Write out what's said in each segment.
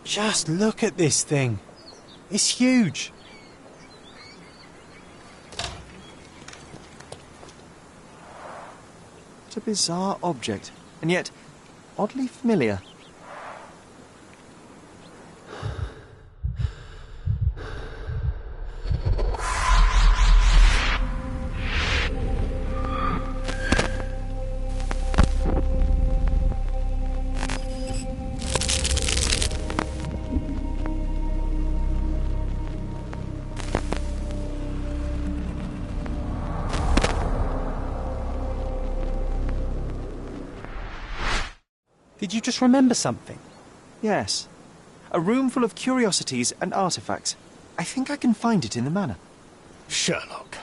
Just look at this thing. It's huge. It's a bizarre object, and yet oddly familiar. Did you just remember something? Yes. A room full of curiosities and artifacts. I think I can find it in the manor. Sherlock.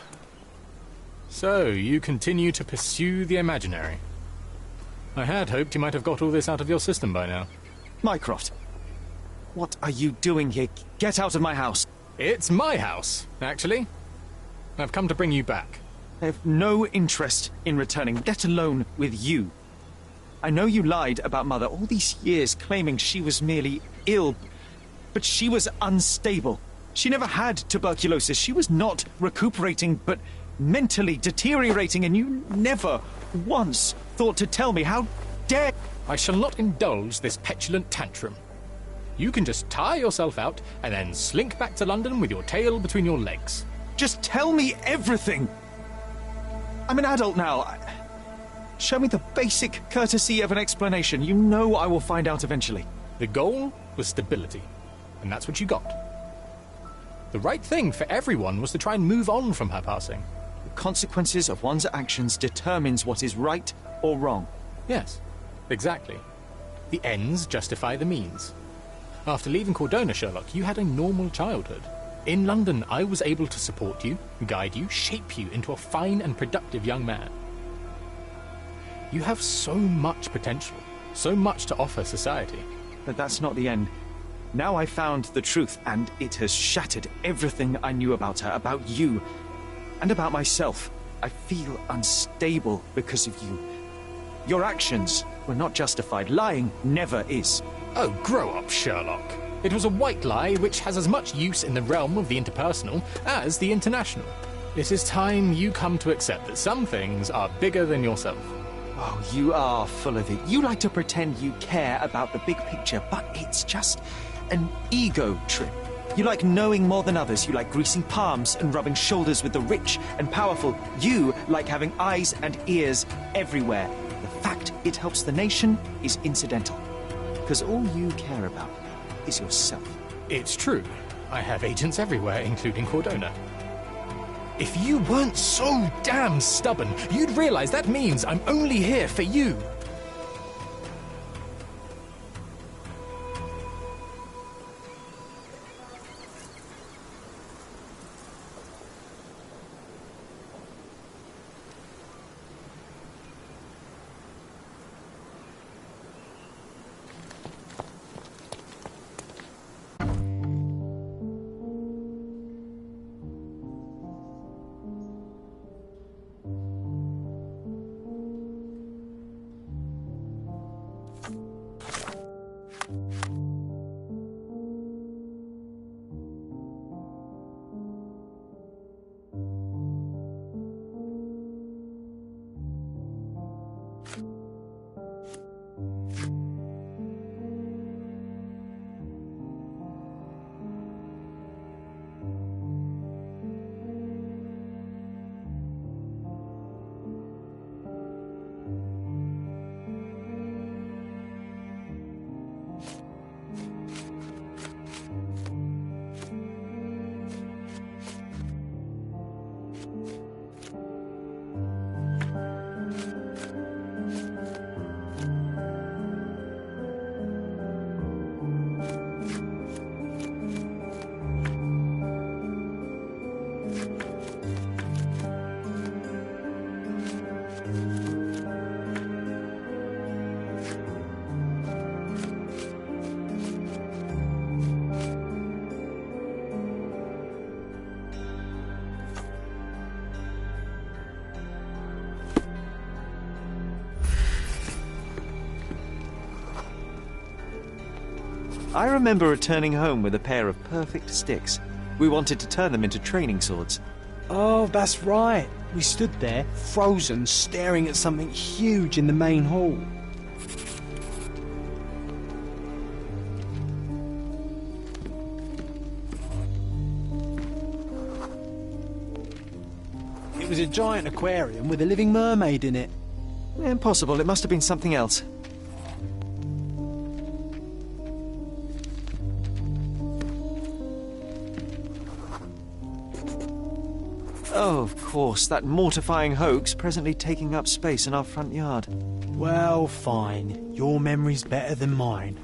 So, you continue to pursue the imaginary. I had hoped you might have got all this out of your system by now. Mycroft, what are you doing here? Get out of my house. It's my house, actually. I've come to bring you back. I have no interest in returning, let alone with you. I know you lied about Mother all these years, claiming she was merely ill, but she was unstable. She never had tuberculosis. She was not recuperating, but mentally deteriorating, and you never once thought to tell me. How dare... I shall not indulge this petulant tantrum. You can just tire yourself out and then slink back to London with your tail between your legs. Just tell me everything! I'm an adult now. Show me the basic courtesy of an explanation. You know I will find out eventually. The goal was stability, and that's what you got. The right thing for everyone was to try and move on from her passing. The consequences of one's actions determines what is right or wrong. Yes, exactly. The ends justify the means. After leaving Cordona, Sherlock, you had a normal childhood. In London, I was able to support you, guide you, shape you into a fine and productive young man. You have so much potential, so much to offer society. But that's not the end. Now I found the truth, and it has shattered everything I knew about her, about you, and about myself. I feel unstable because of you. Your actions were not justified. Lying never is. Oh, grow up, Sherlock. It was a white lie which has as much use in the realm of the interpersonal as the international. It is time you come to accept that some things are bigger than yourself. Oh, you are full of it. You like to pretend you care about the big picture, but it's just an ego trip. You like knowing more than others. You like greasing palms and rubbing shoulders with the rich and powerful. You like having eyes and ears everywhere. The fact it helps the nation is incidental, because all you care about is yourself. It's true. I have agents everywhere, including Cordona. If you weren't so damn stubborn, you'd realize that means I'm only here for you. I remember returning home with a pair of perfect sticks. We wanted to turn them into training swords. Oh, that's right. We stood there, frozen, staring at something huge in the main hall. It was a giant aquarium with a living mermaid in it. Impossible, it must have been something else. Oh, of course, that mortifying hoax presently taking up space in our front yard. Well, fine. Your memory's better than mine.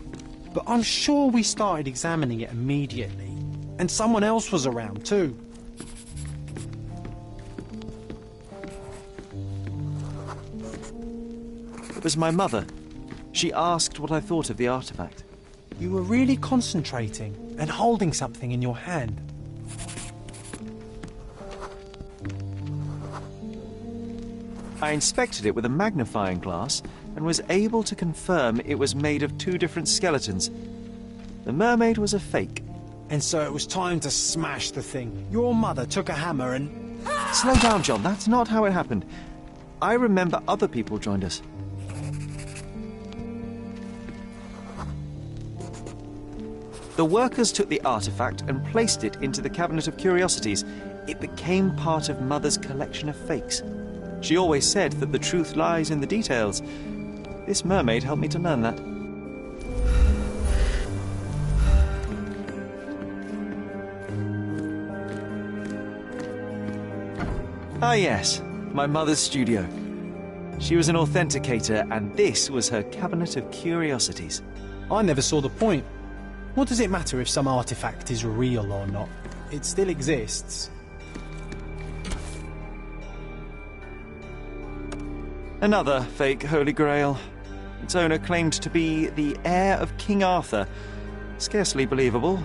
But I'm sure we started examining it immediately. And someone else was around too. It was my mother. She asked what I thought of the artifact. You were really concentrating and holding something in your hand. I inspected it with a magnifying glass and was able to confirm it was made of two different skeletons. The mermaid was a fake. And so it was time to smash the thing. Your mother took a hammer and... Slow down, John. That's not how it happened. I remember other people joined us. The workers took the artifact and placed it into the cabinet of curiosities. It became part of Mother's collection of fakes. She always said that the truth lies in the details. This mermaid helped me to learn that. Ah yes, my mother's studio. She was an authenticator, and this was her cabinet of curiosities. I never saw the point. What does it matter if some artifact is real or not? It still exists. Another fake Holy Grail. Its owner claimed to be the heir of King Arthur. Scarcely believable.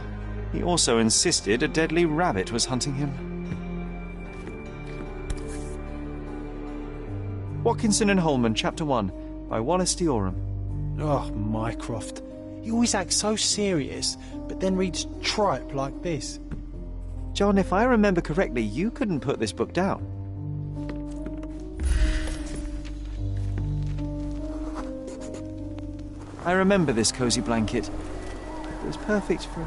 He also insisted a deadly rabbit was hunting him. Watkinson and Holman, Chapter 1, by Wallace Dioram. Oh, Mycroft. He always acts so serious, but then reads tripe like this. John, if I remember correctly, you couldn't put this book down. I remember this cozy blanket. It was perfect for...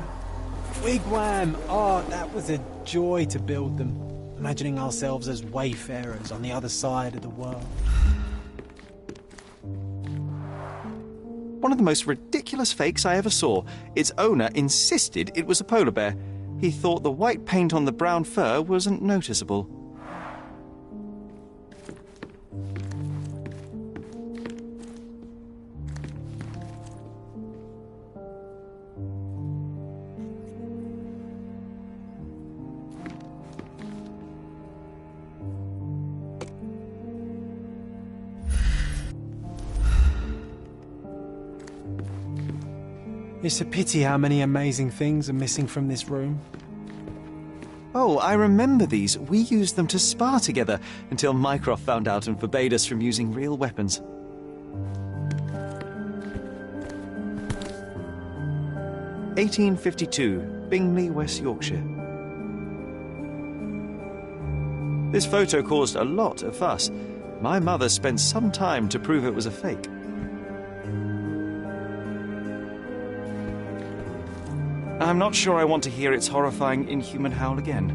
Wigwam! Oh, that was a joy to build them. Imagining ourselves as wayfarers on the other side of the world. One of the most ridiculous fakes I ever saw. Its owner insisted it was a polar bear. He thought the white paint on the brown fur wasn't noticeable. It's a pity how many amazing things are missing from this room. Oh, I remember these. We used them to spar together until Mycroft found out and forbade us from using real weapons. (1852), Bingley, West Yorkshire. This photo caused a lot of fuss. My mother spent some time to prove it was a fake. I'm not sure I want to hear its horrifying, inhuman howl again.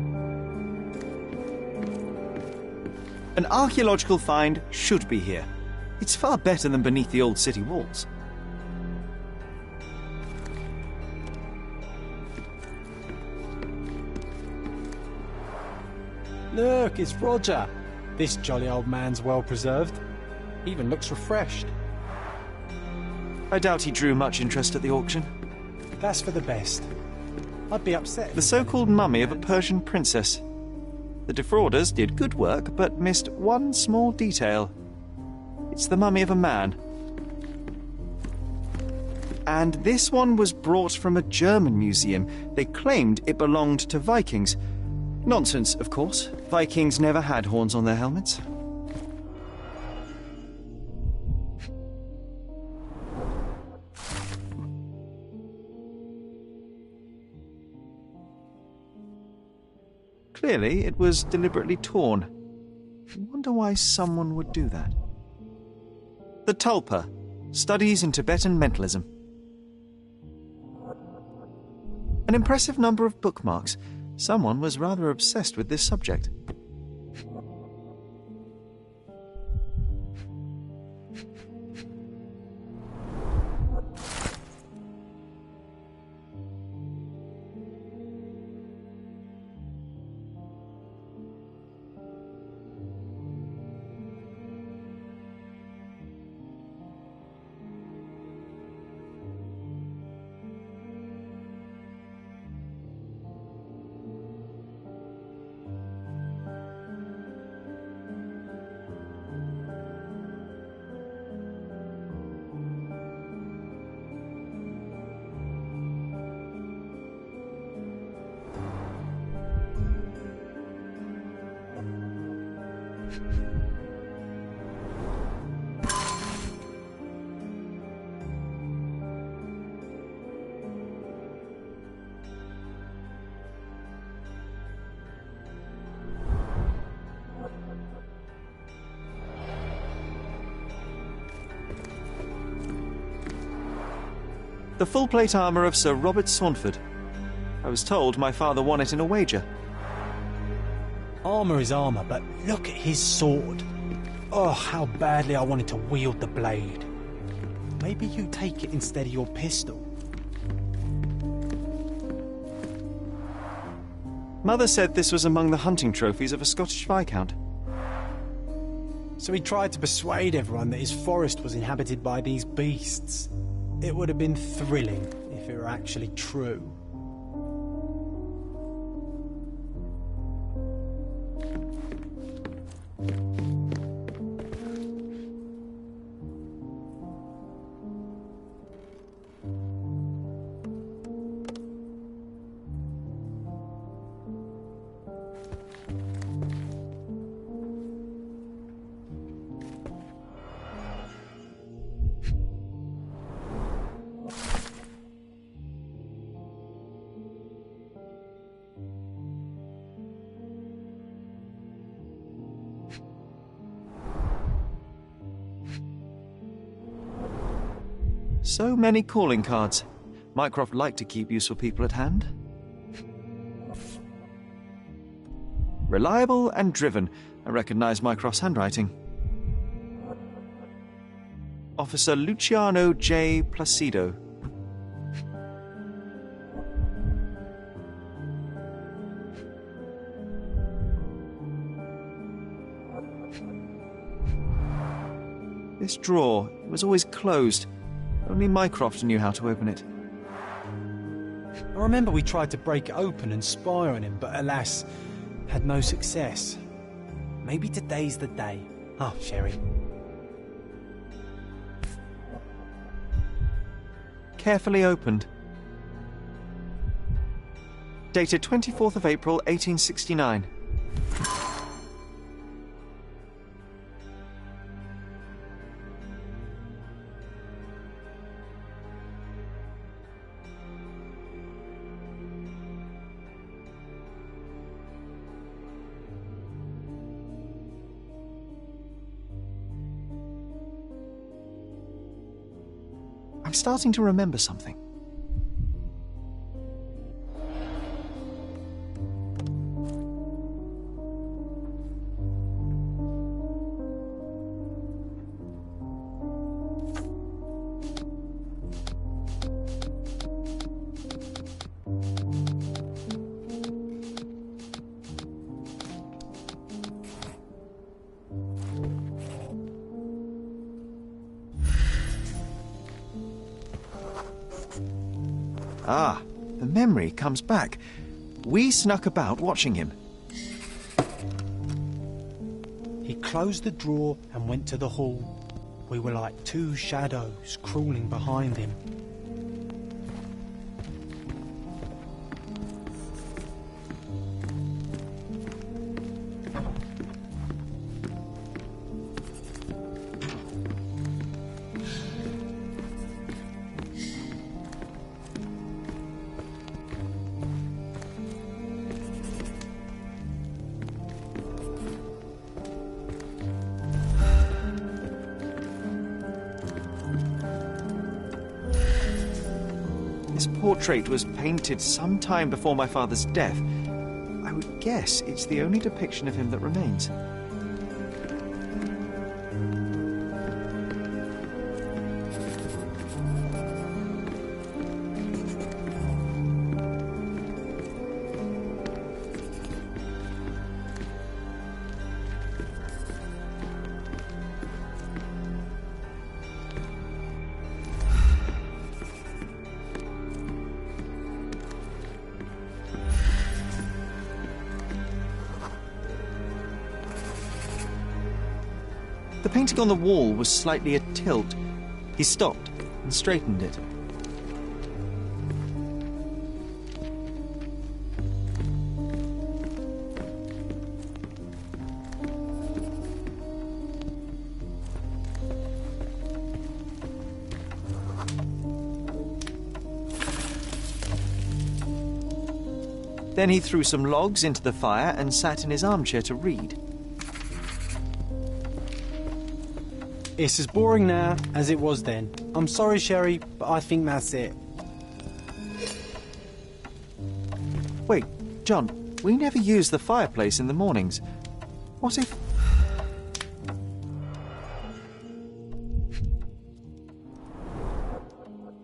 An archaeological find should be here. It's far better than beneath the old city walls. Look, it's Roger. This jolly old man's well preserved. He even looks refreshed. I doubt he drew much interest at the auction. That's for the best. I'd be upset. The so-called mummy of a Persian princess. The defrauders did good work, but missed one small detail. It's the mummy of a man. And this one was brought from a German museum. They claimed it belonged to Vikings. Nonsense, of course. Vikings never had horns on their helmets. Clearly, it was deliberately torn. I wonder why someone would do that. The Tulpa, Studies in Tibetan Mentalism. An impressive number of bookmarks. Someone was rather obsessed with this subject. The full-plate armour of Sir Robert Saunford. I was told my father won it in a wager. Armour is armour, but look at his sword. Oh, how badly I wanted to wield the blade. Maybe you take it instead of your pistol. Mother said this was among the hunting trophies of a Scottish Viscount. So he tried to persuade everyone that his forest was inhabited by these beasts. It would have been thrilling if it were actually true. So many calling cards. Mycroft liked to keep useful people at hand. Reliable and driven. I recognise Mycroft's handwriting. Officer Luciano J. Placido. This drawer was always closed. Only Mycroft knew how to open it. I remember we tried to break it open and spy on him, but alas, had no success. Maybe today's the day. Oh, Sherry. Carefully opened. Dated 24th of April, 1869. I'm starting to remember something. Ah, the memory comes back. We snuck about watching him. He closed the drawer and went to the hall. We were like two shadows crawling behind him. This portrait was painted some time before my father's death. I would guess it's the only depiction of him that remains. The painting on the wall was slightly at tilt. He stopped and straightened it. Then he threw some logs into the fire and sat in his armchair to read. It's as boring now as it was then. I'm sorry, Sherry, but I think that's it. Wait, John, we never use the fireplace in the mornings. What if...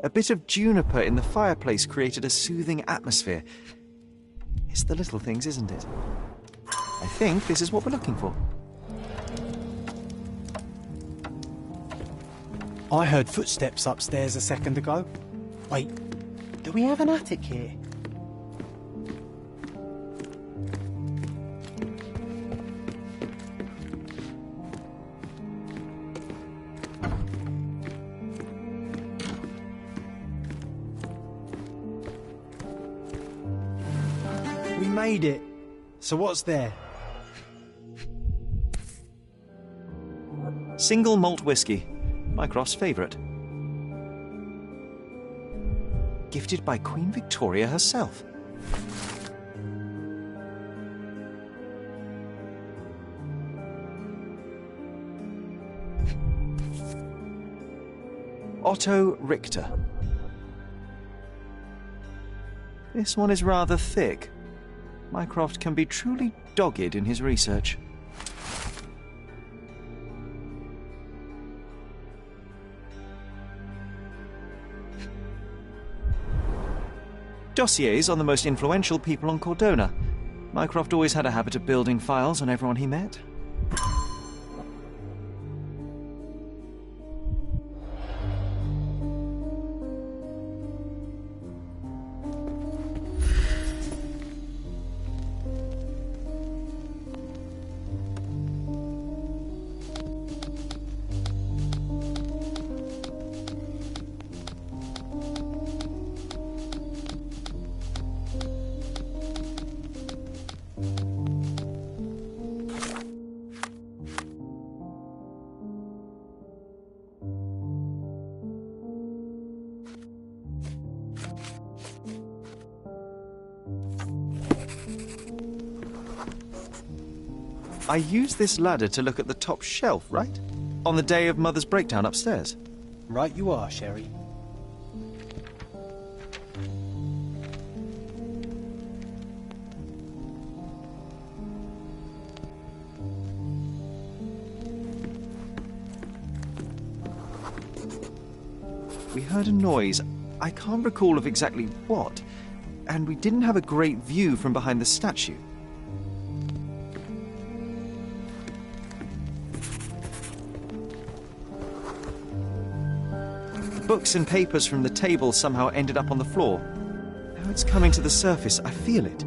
A bit of juniper in the fireplace created a soothing atmosphere. It's the little things, isn't it? I think this is what we're looking for. I heard footsteps upstairs a second ago. Wait, do we have an attic here? We made it. So what's there? Single malt whiskey. Mycroft's favourite. Gifted by Queen Victoria herself. Otto Richter. This one is rather thick. Mycroft can be truly dogged in his research. Dossiers on the most influential people on Cordona. Mycroft always had a habit of building files on everyone he met. I used this ladder to look at the top shelf, right? On the day of Mother's breakdown upstairs. Right you are, Sherry. We heard a noise. I can't recall of exactly what. And we didn't have a great view from behind the statue. Books and papers from the table somehow ended up on the floor. Now it's coming to the surface. I feel it.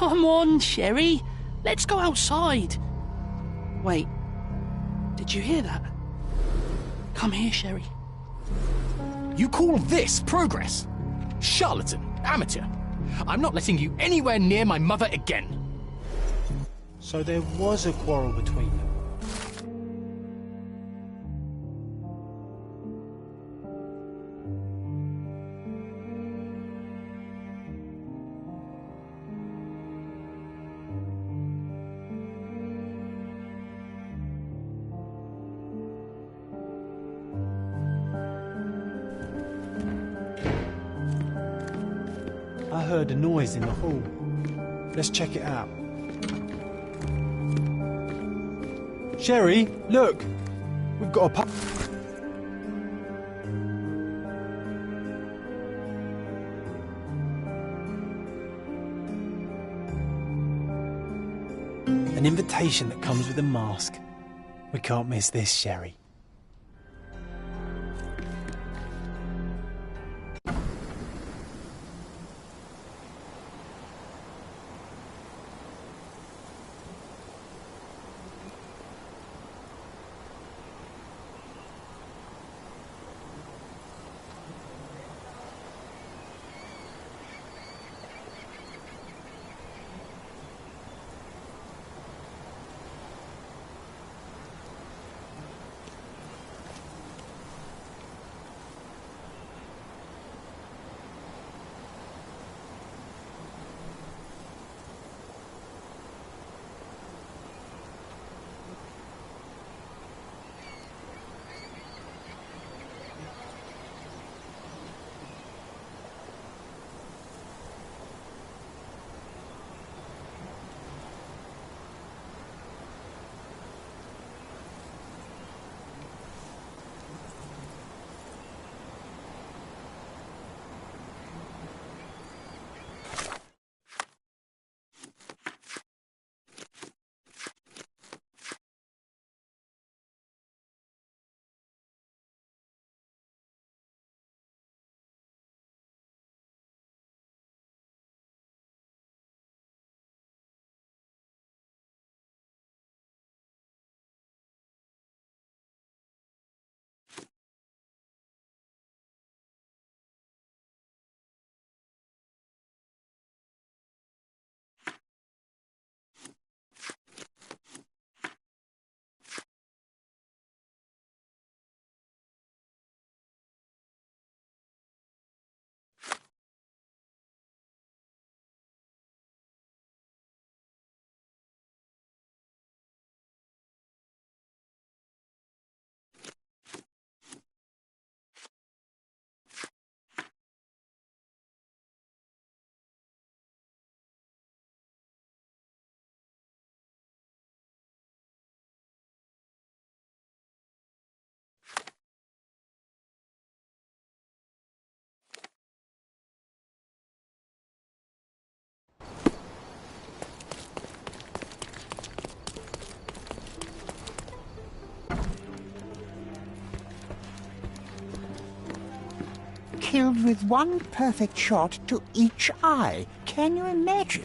Come on, Sherry. Let's go outside. Wait. Did you hear that? Come here, Sherry. You call this progress? Charlatan, amateur. I'm not letting you anywhere near my mother again. So there was a quarrel between them. I heard a noise in the hall. Let's check it out. Sherry, look! We've got a pub. An invitation that comes with a mask. We can't miss this, Sherry. Killed with one perfect shot to each eye. Can you imagine?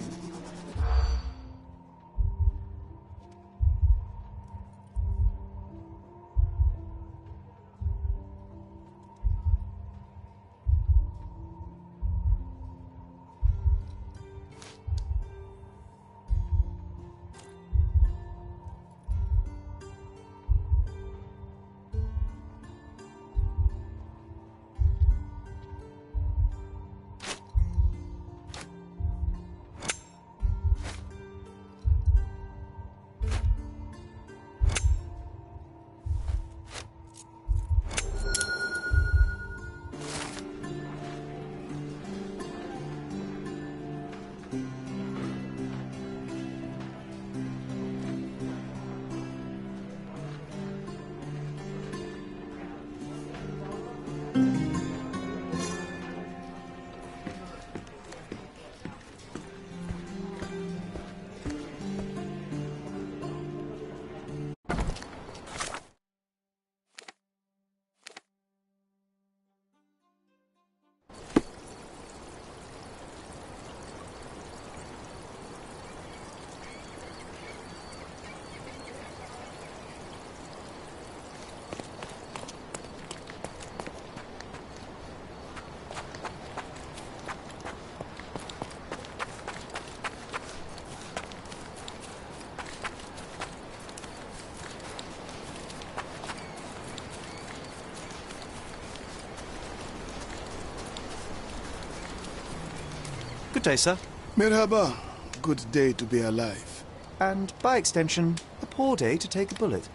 Good day, sir. Merhaba. Good day to be alive. And, by extension, a poor day to take a bullet.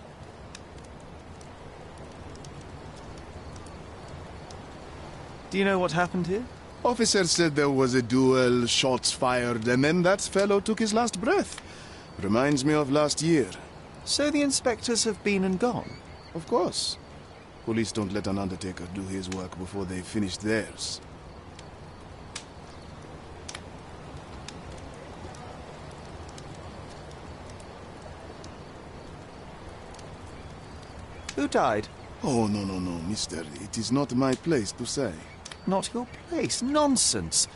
Do you know what happened here? Officer said there was a duel, shots fired, and then that fellow took his last breath. Reminds me of last year. So the inspectors have been and gone? Of course. Police don't let an undertaker do his work before they've finished theirs. Who died? Oh, no, mister. It is not my place to say. Not your place. Nonsense.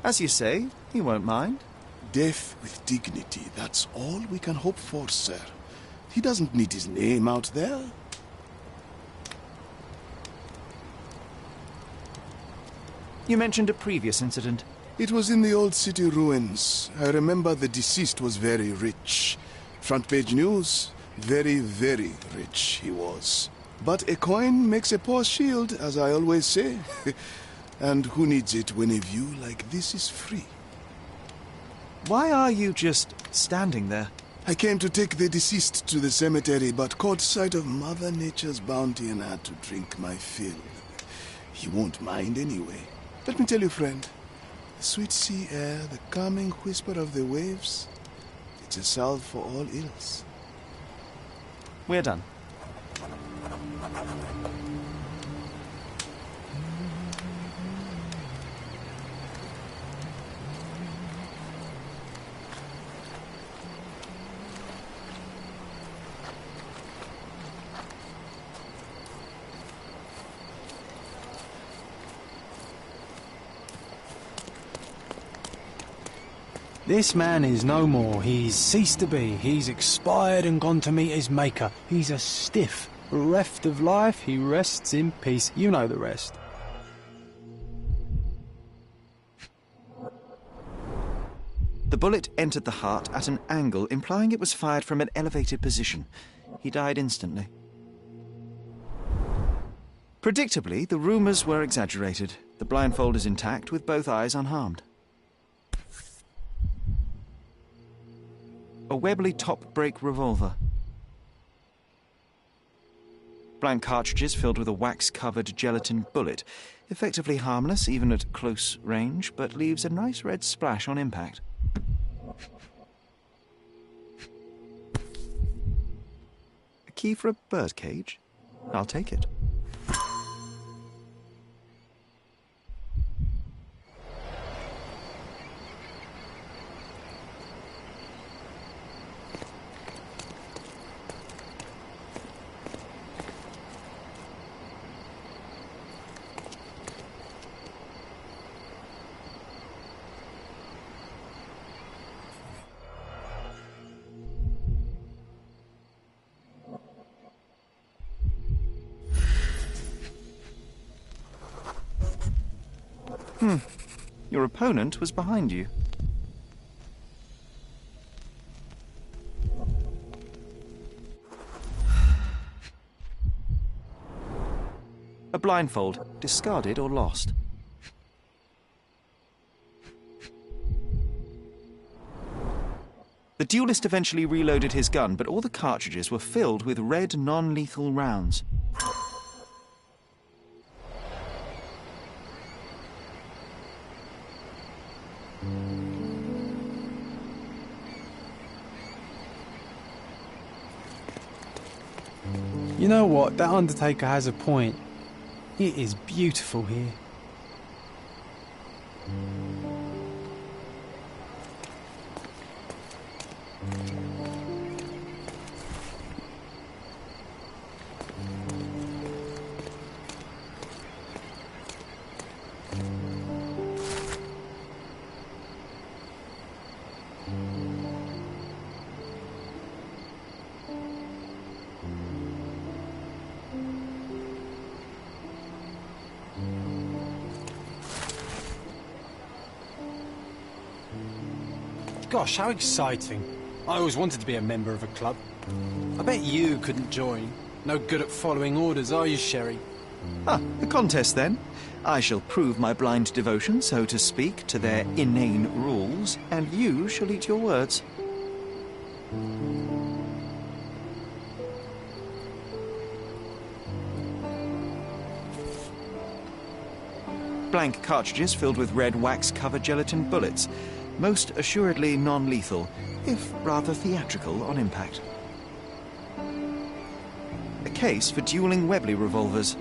As you say, he won't mind. Death with dignity, that's all we can hope for, sir. He doesn't need his name out there. You mentioned a previous incident. It was in the old city ruins. I remember the deceased was very rich. Front page news, very, very rich he was. But a coin makes a poor shield, as I always say. And who needs it when a view like this is free? Why are you just standing there? I came to take the deceased to the cemetery, but caught sight of Mother Nature's bounty and had to drink my fill. He won't mind anyway. Let me tell you, friend, the sweet sea air, the calming whisper of the waves, it's a salve for all ills. We're done. This man is no more. He's ceased to be. He's expired and gone to meet his maker. He's a stiff. Bereft of life, he rests in peace. You know the rest. The bullet entered the heart at an angle, implying it was fired from an elevated position. He died instantly. Predictably, the rumours were exaggerated. The blindfold is intact, with both eyes unharmed. A Webley top-break revolver. Blank cartridges filled with a wax-covered gelatin bullet. Effectively harmless, even at close range, but leaves a nice red splash on impact. A key for a birdcage? I'll take it. Your opponent was behind you. A blindfold, discarded or lost. The duelist eventually reloaded his gun, but all the cartridges were filled with red non-lethal rounds. You know what? That undertaker has a point. It is beautiful here. Gosh, how exciting. I always wanted to be a member of a club. I bet you couldn't join. No good at following orders, are you, Sherry? Ah, a contest then. I shall prove my blind devotion, so to speak, to their inane rules, and you shall eat your words. Blank cartridges filled with red wax-covered gelatin bullets. Most assuredly non-lethal, if rather theatrical on impact. A case for dueling Webley revolvers.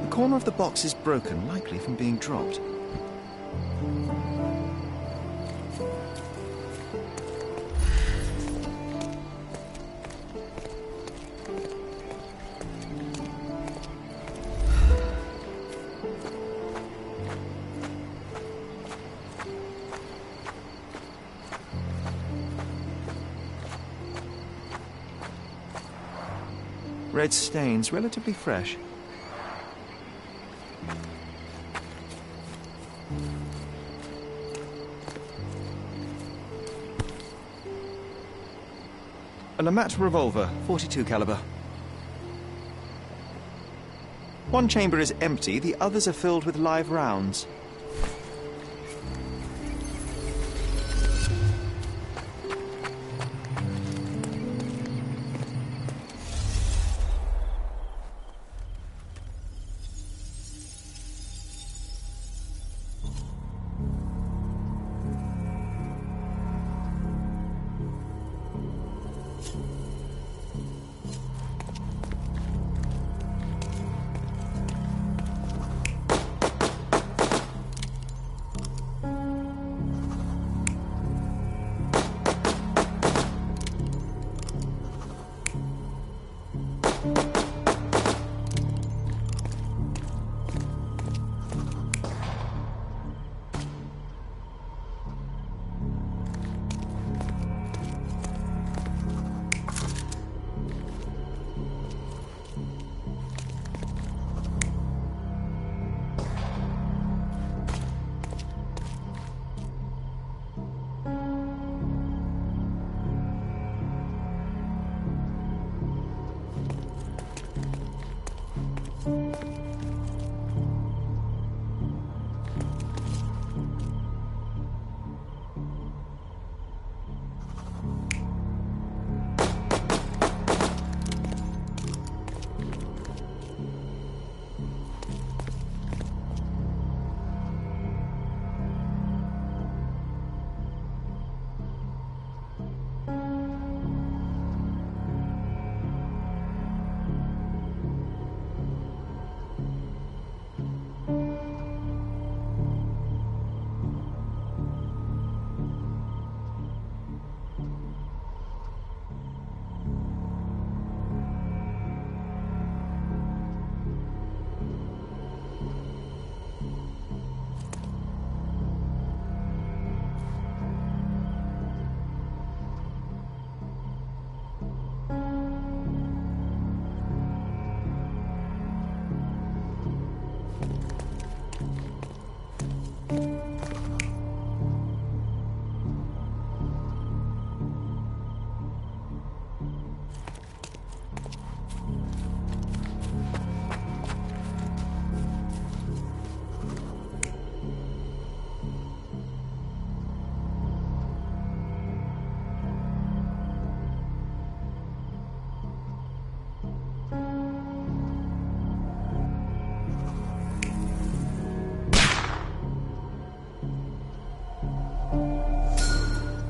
The corner of the box is broken, likely from being dropped. Red stains, relatively fresh. A Lamat revolver, .42 caliber. One chamber is empty, the others are filled with live rounds.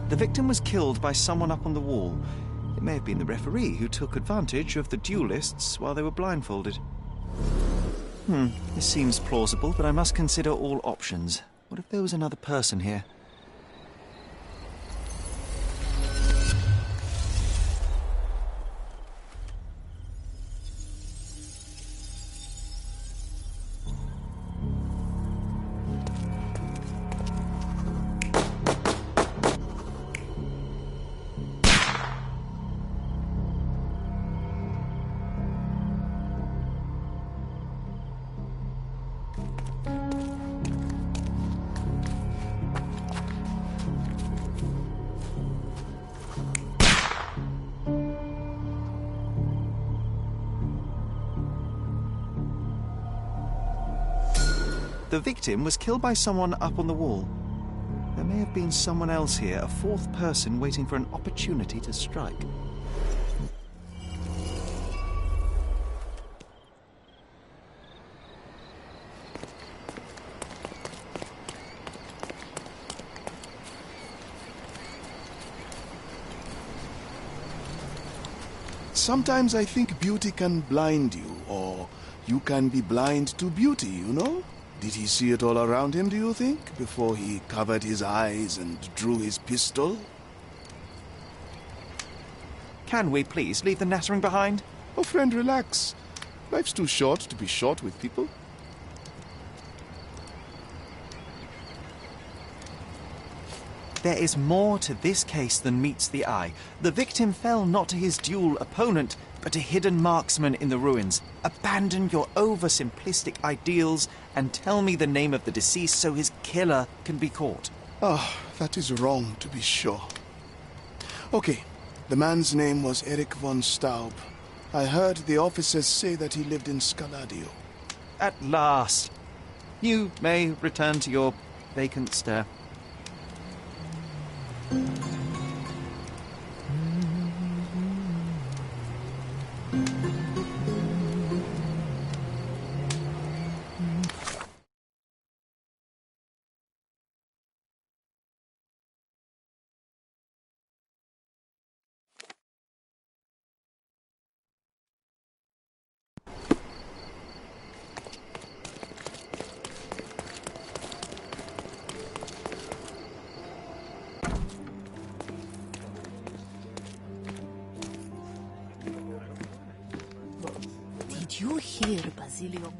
The victim was killed by someone up on the wall. It may have been the referee who took advantage of the duelists while they were blindfolded. This seems plausible, but I must consider all options. What if there was another person here? The victim was killed by someone up on the wall. There may have been someone else here, a fourth person waiting for an opportunity to strike. Sometimes I think beauty can blind you, or you can be blind to beauty, you know? Did he see it all around him, do you think, before he covered his eyes and drew his pistol? Can we please leave the nattering behind? Oh, friend, relax. Life's too short to be short with people. There is more to this case than meets the eye. The victim fell not to his dual opponent, but a hidden marksman in the ruins. Abandon your oversimplistic ideals and tell me the name of the deceased so his killer can be caught. Ah, that is wrong, to be sure. Okay, the man's name was Eric von Staub. I heard the officers say that he lived in Scaladio. At last. You may return to your vacant stare. Did you hear Basilio?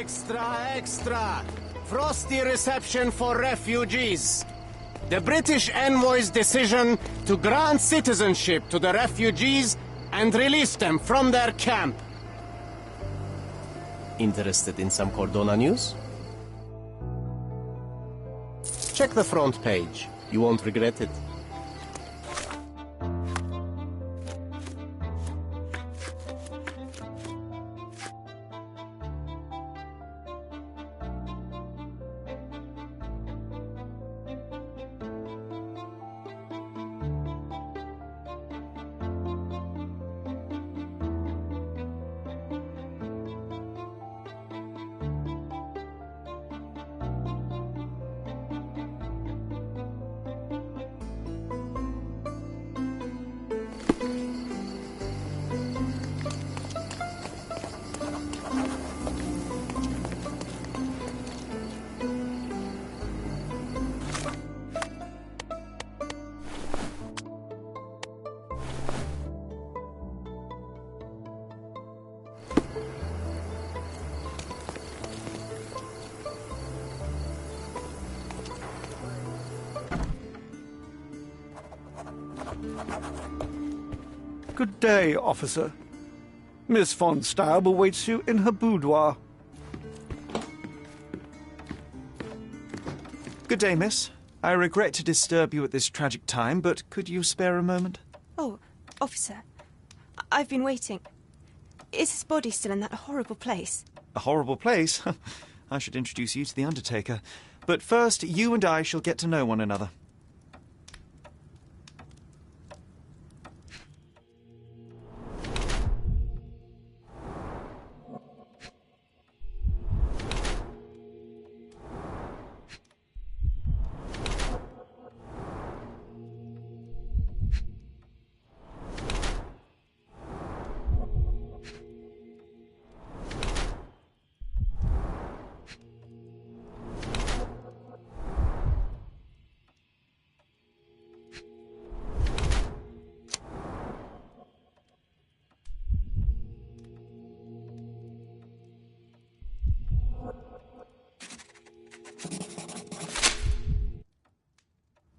Extra, extra! Frosty reception for refugees. The British envoy's decision to grant citizenship to the refugees and release them from their camp. Interested in some Cordona news? Check the front page. You won't regret it. Good day, officer. Miss von Staub awaits you in her boudoir. Good day, miss. I regret to disturb you at this tragic time, but could you spare a moment? Oh, officer. I've been waiting. Is his body still in that horrible place? A horrible place? I should introduce you to the Undertaker. But first, you and I shall get to know one another.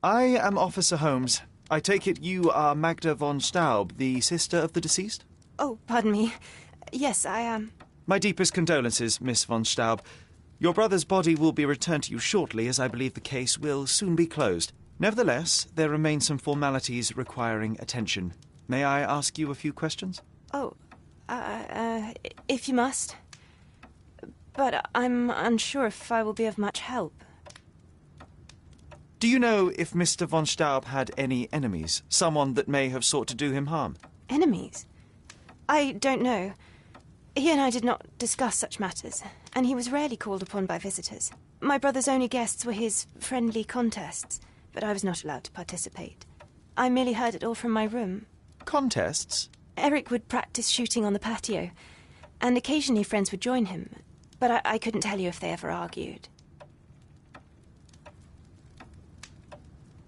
I am Officer Holmes. I take it you are Magda von Staub, the sister of the deceased? Oh, pardon me. Yes, I am. My deepest condolences, Miss von Staub. Your brother's body will be returned to you shortly, as I believe the case will soon be closed. Nevertheless, there remain some formalities requiring attention. May I ask you a few questions? Oh, if you must. But I'm unsure if I will be of much help. Do you know if Mr. von Staub had any enemies? Someone that may have sought to do him harm? Enemies? I don't know. He and I did not discuss such matters, and he was rarely called upon by visitors. My brother's only guests were his friendly contests, but I was not allowed to participate. I merely heard it all from my room. Contests? Eric would practice shooting on the patio, and occasionally friends would join him, but I couldn't tell you if they ever argued.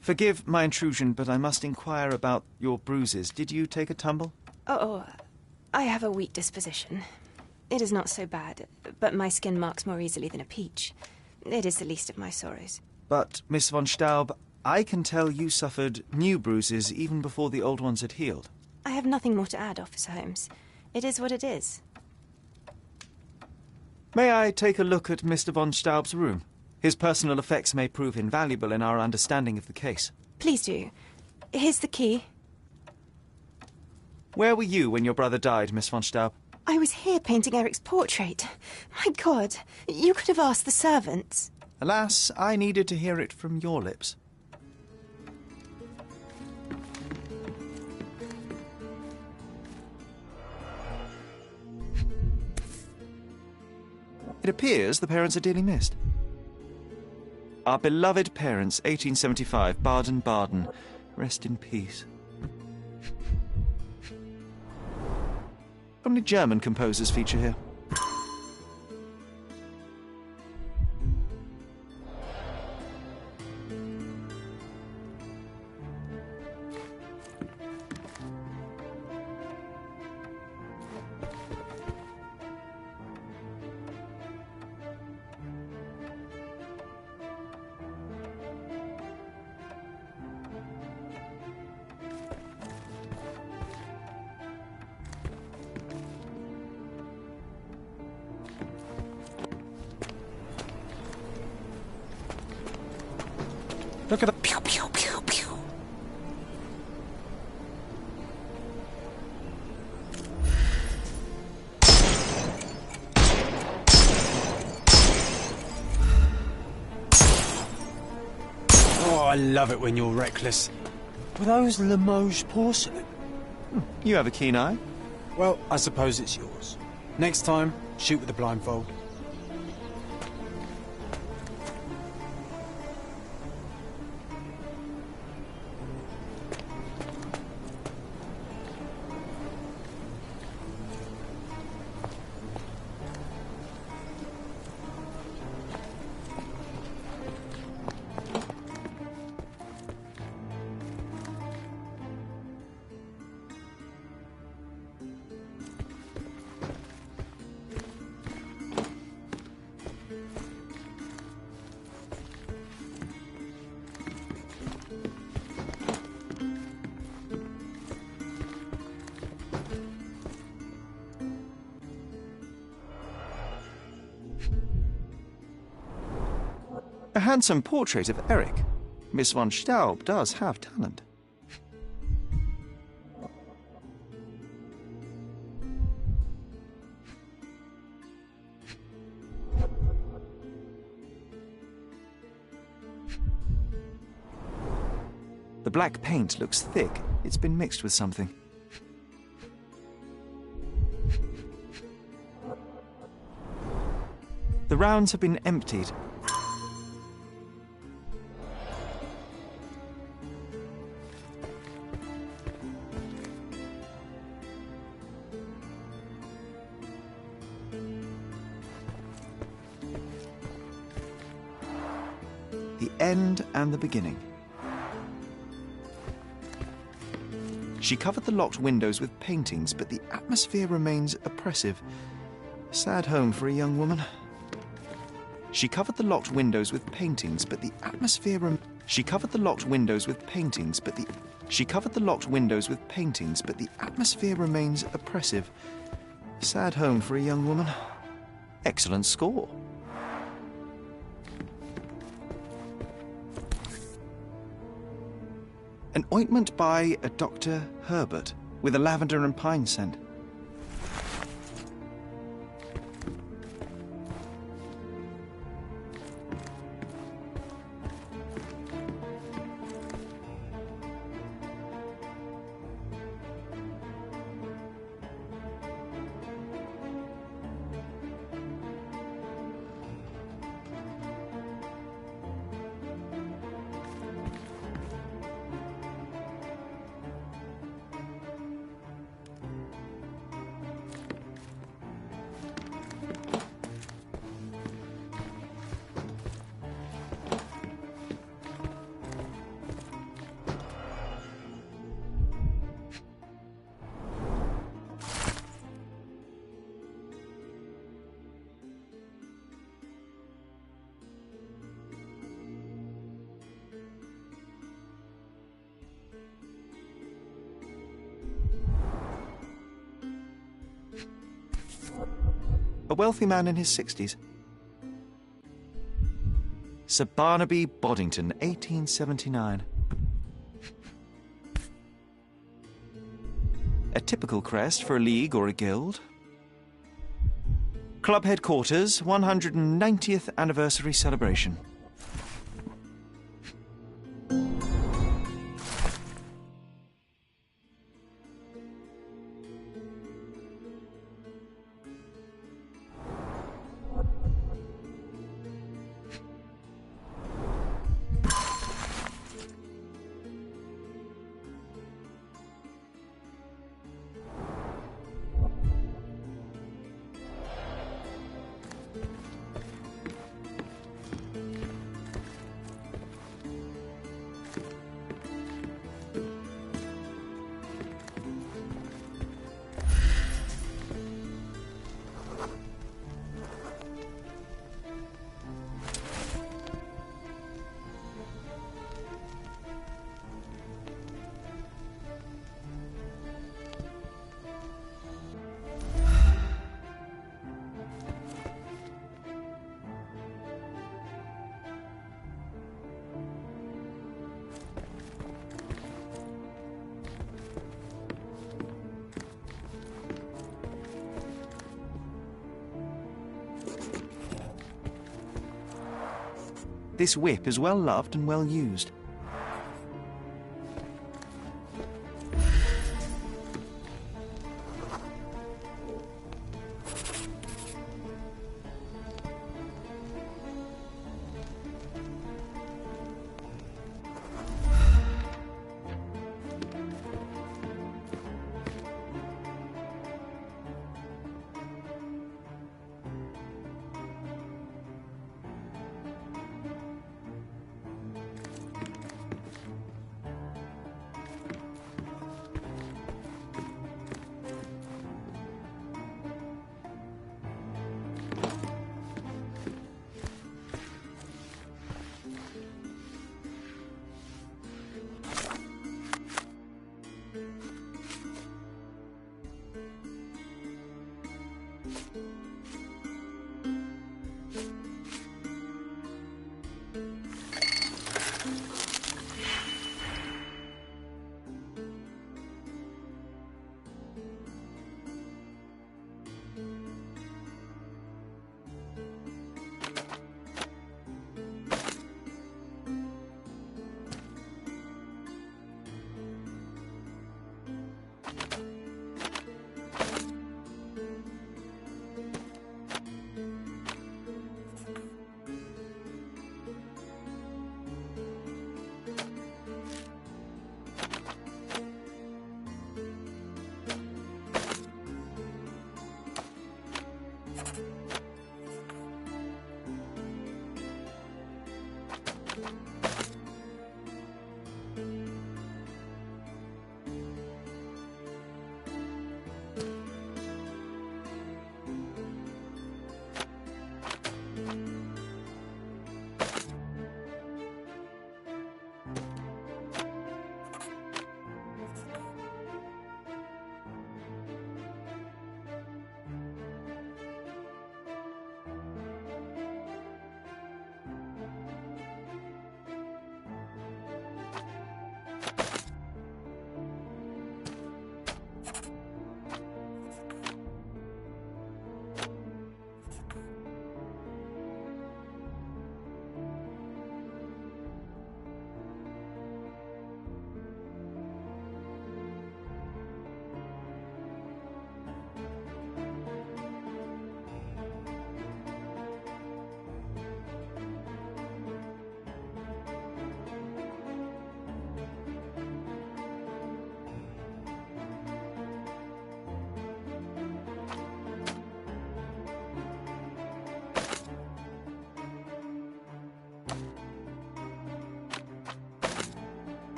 Forgive my intrusion, but I must inquire about your bruises. Did you take a tumble? Oh, I have a weak disposition. It is not so bad, but my skin marks more easily than a peach. It is the least of my sorrows. But, Miss von Staub, I can tell you suffered new bruises even before the old ones had healed. I have nothing more to add, Officer Holmes. It is what it is. May I take a look at Mr. von Staub's room? His personal effects may prove invaluable in our understanding of the case. Please do. Here's the key. Where were you when your brother died, Miss von Staub? I was here painting Eric's portrait. My God, you could have asked the servants. Alas, I needed to hear it from your lips. It appears the parents are dearly missed. Our beloved parents, 1875, Baden-Baden. Rest in peace. How many German composers feature here? Look at the pew, pew, pew, pew. Oh, I love it when you're reckless. Were those Limoges porcelain? You have a keen eye. Well, I suppose it's yours. Next time, shoot with the blindfold. A handsome portrait of Eric. Miss von Staub does have talent. The black paint looks thick. It's been mixed with something. The rounds have been emptied. The end and the beginning. She covered the locked windows with paintings, but the atmosphere remains oppressive. Sad home for a young woman. She covered the locked windows with paintings, but the atmosphere She covered the locked windows with paintings, but the atmosphere remains oppressive. Sad home for a young woman. Excellent score. An ointment by a Dr. Herbert with a lavender and pine scent. A wealthy man in his 60s. Sir Barnaby Boddington, 1879. A typical crest for a league or a guild. Club headquarters, 190th anniversary celebration. This whip is well loved and well used.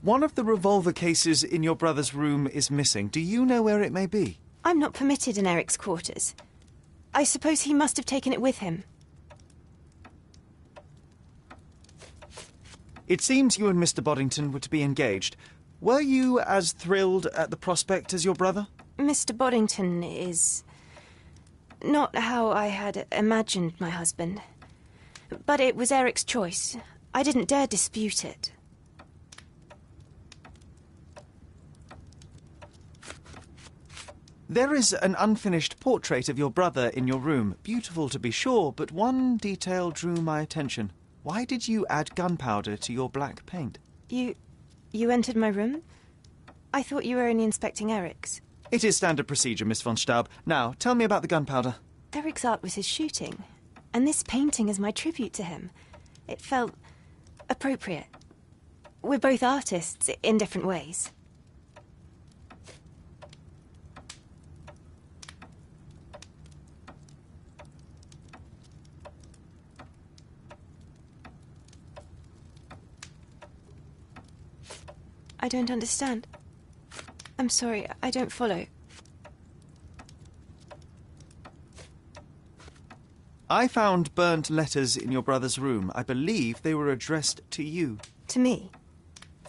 One of the revolver cases in your brother's room is missing. Do you know where it may be? I'm not permitted in Eric's quarters. I suppose he must have taken it with him. It seems you and Mr. Boddington were to be engaged. Were you as thrilled at the prospect as your brother? Mr. Boddington is not how I had imagined my husband. But it was Eric's choice. I didn't dare dispute it. There is an unfinished portrait of your brother in your room. Beautiful to be sure, but one detail drew my attention. Why did you add gunpowder to your black paint? You entered my room? I thought you were only inspecting Eric's. It is standard procedure, Miss von Staub. Now, tell me about the gunpowder. Eric's art was his shooting, and this painting is my tribute to him. It felt appropriate. We're both artists in different ways. I don't understand. I'm sorry, I don't follow. I found burnt letters in your brother's room. I believe they were addressed to you. To me?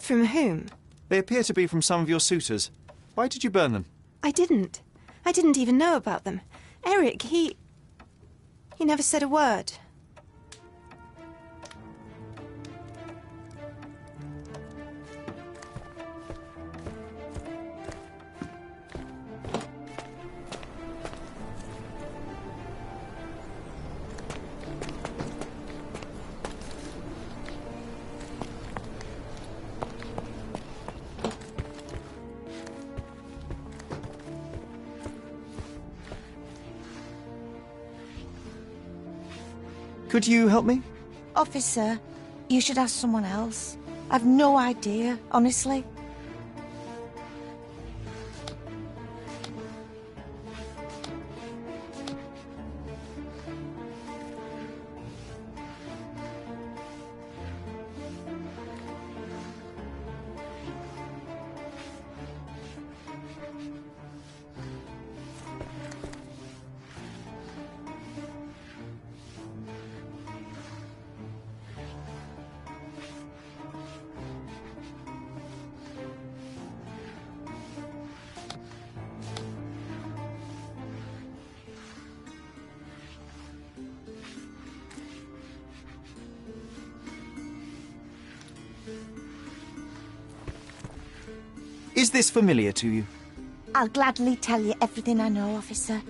From whom? They appear to be from some of your suitors. Why did you burn them? I didn't. I didn't even know about them. Eric, he never said a word. Could you help me? Officer, you should ask someone else. I've no idea, honestly. Is this familiar to you? I'll gladly tell you everything I know, officer.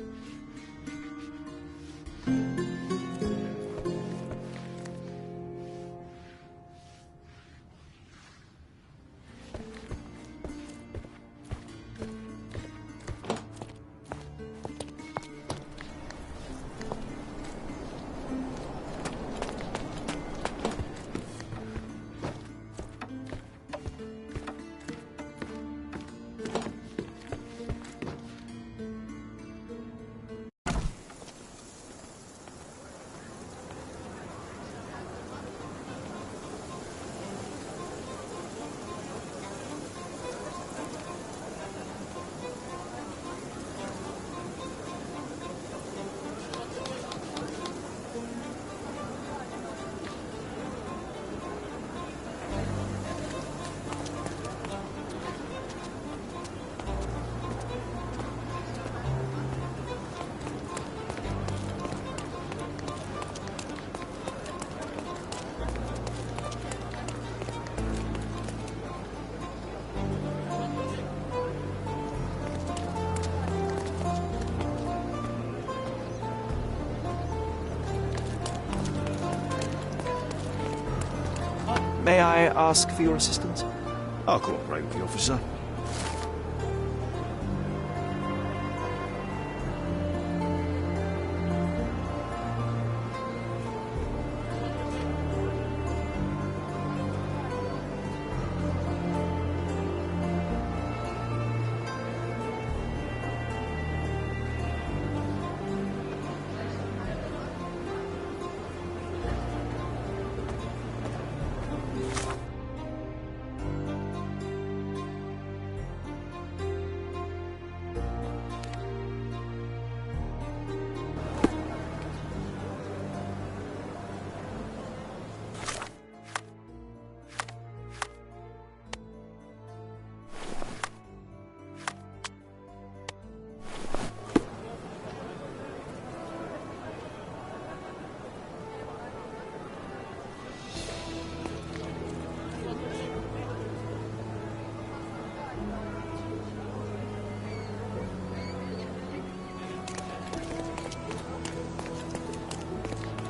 May I ask for your assistance? I'll cooperate with the officer.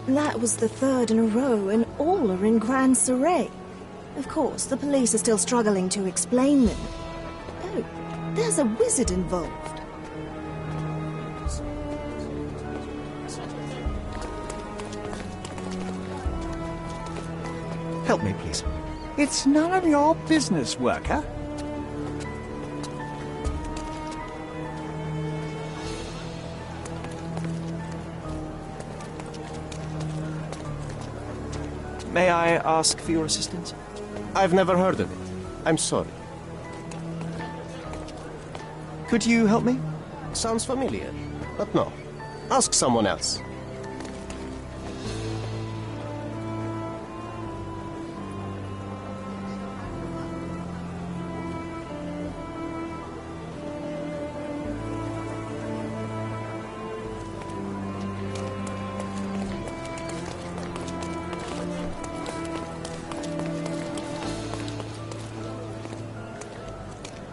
That was the third in a row, and all are in grand array. Of course, the police are still struggling to explain them. Oh, there's a wizard involved. Help me, please. It's none of your business, worker. May I ask for your assistance? I've never heard of it. I'm sorry. Could you help me? Sounds familiar, but no. Ask someone else.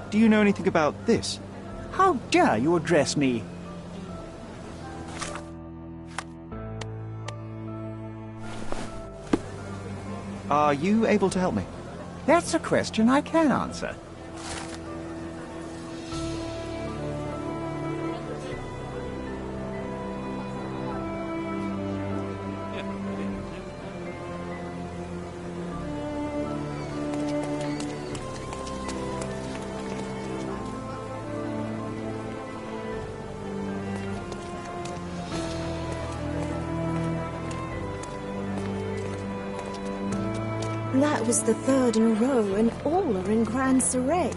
Do you know anything about this? How dare you address me? Are you able to help me? That's a question I can answer. That was the third in a row, and all are in grand array.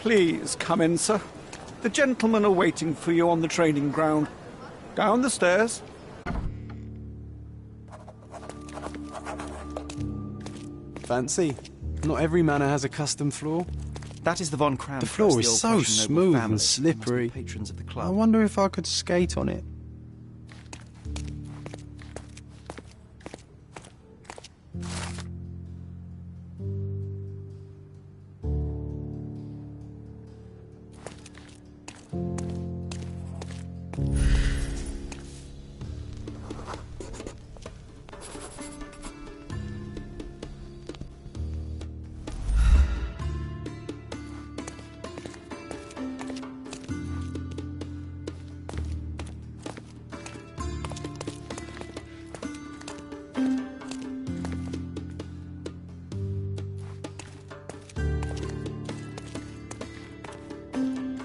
Please come in, sir. The gentlemen are waiting for you on the training ground. Down the stairs. Fancy. Not every manor has a custom floor. That is the Von Cram. The floor is old so Prussian noble smooth family, and slippery. Patrons of the I club. wonder if I could skate on it.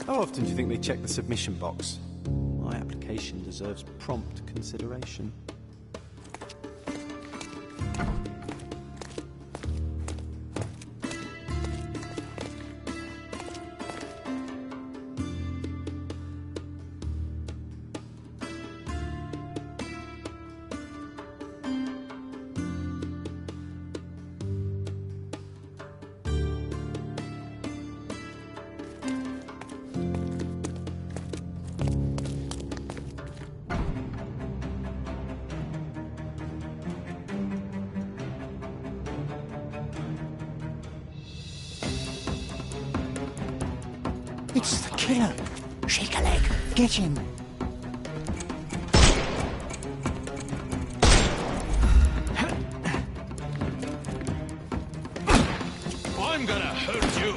How often do you think they check the submission box? My application deserves prompt consideration. It's the killer. Shake a leg. Get him. I'm gonna hurt you.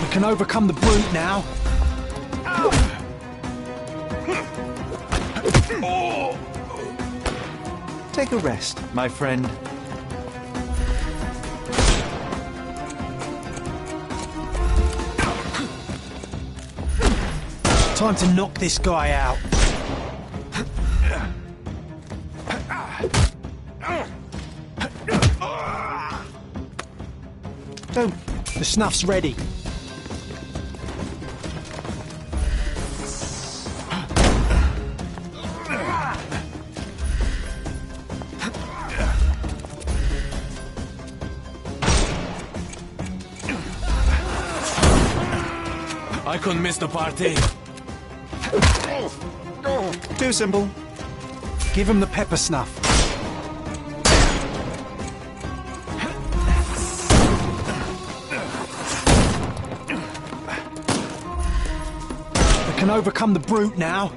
We can overcome the brute now. Take a rest, my friend. Time to knock this guy out. Don't. The snuff's ready. I couldn't miss the party. Too simple. Give him the pepper snuff. We can overcome the brute now.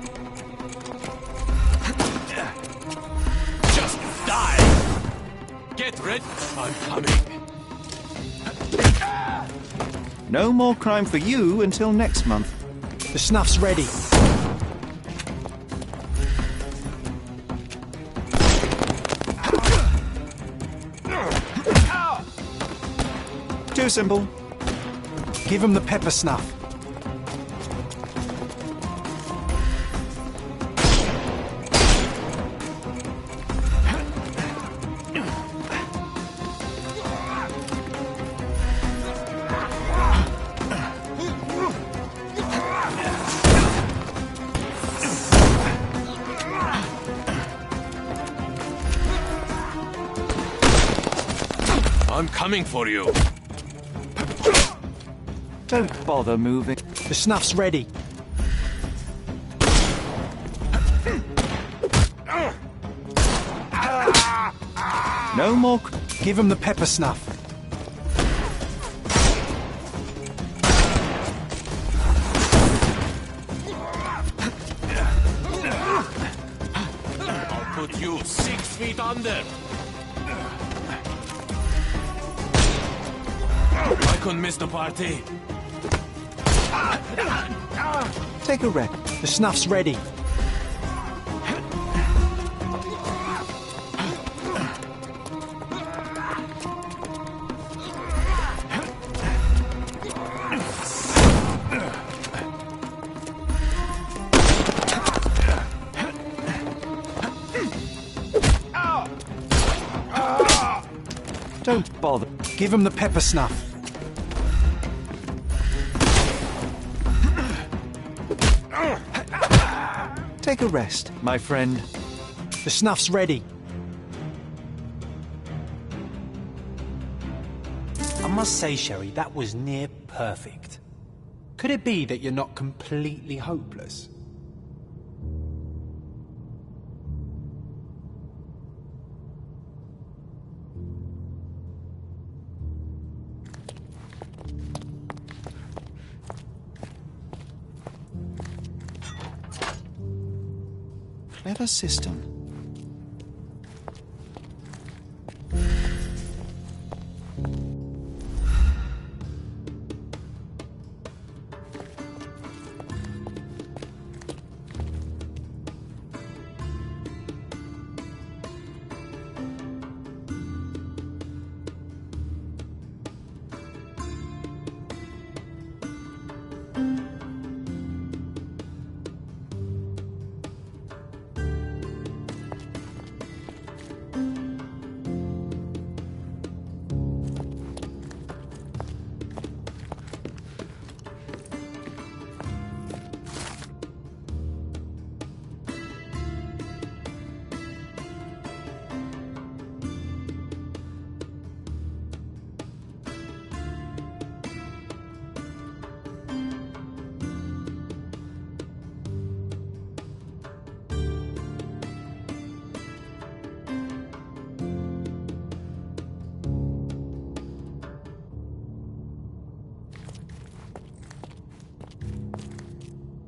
Just die. Get ready. I'm coming. No more crime for you until next month. The snuff's ready. Too simple. Give him the pepper snuff. I'm coming for you. Don't bother moving. The snuff's ready. No more. Give him the pepper snuff. I'll put you 6 feet under. I couldn't miss the party. Take a rest. The snuff's ready. Don't bother. Give him the pepper snuff. Take a rest, my friend. The snuff's ready. I must say, Sherry, that was near perfect. Could it be that you're not completely hopeless? Clever system.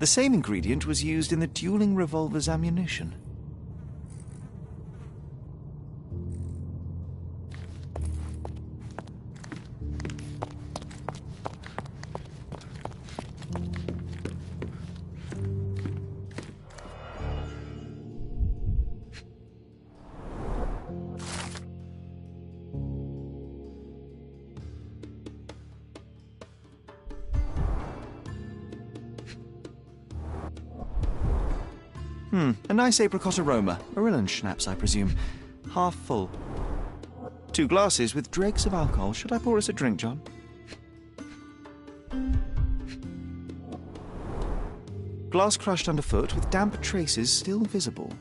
the same ingredient was used in the dueling revolver's ammunition. A nice apricot aroma. Marilyn schnapps, I presume. Half full. 2 glasses with dregs of alcohol. Should I pour us a drink, John? Glass crushed underfoot with damp traces still visible.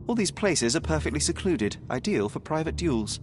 All these places are perfectly secluded, ideal for private duels.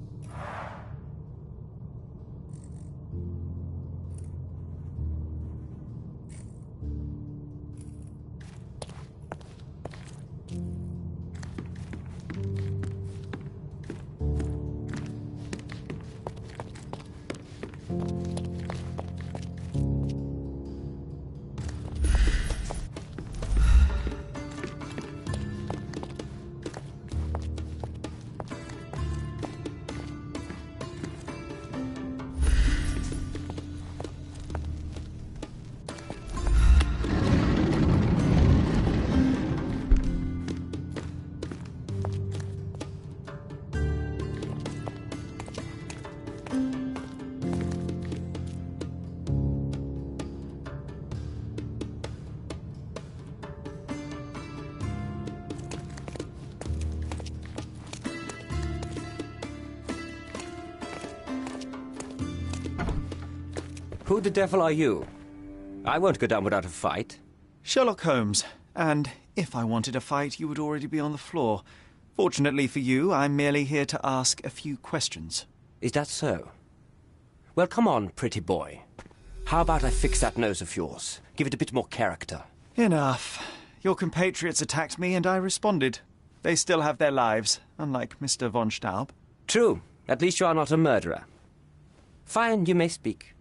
Who the devil are you? I won't go down without a fight. Sherlock Holmes. And if I wanted a fight, you would already be on the floor. Fortunately for you, I'm merely here to ask a few questions. Is that so? Well, come on, pretty boy. How about I fix that nose of yours? Give it a bit more character. Enough. Your compatriots attacked me and I responded. They still have their lives, unlike Mr. von Staub. True. At least you are not a murderer. Fine, you may speak.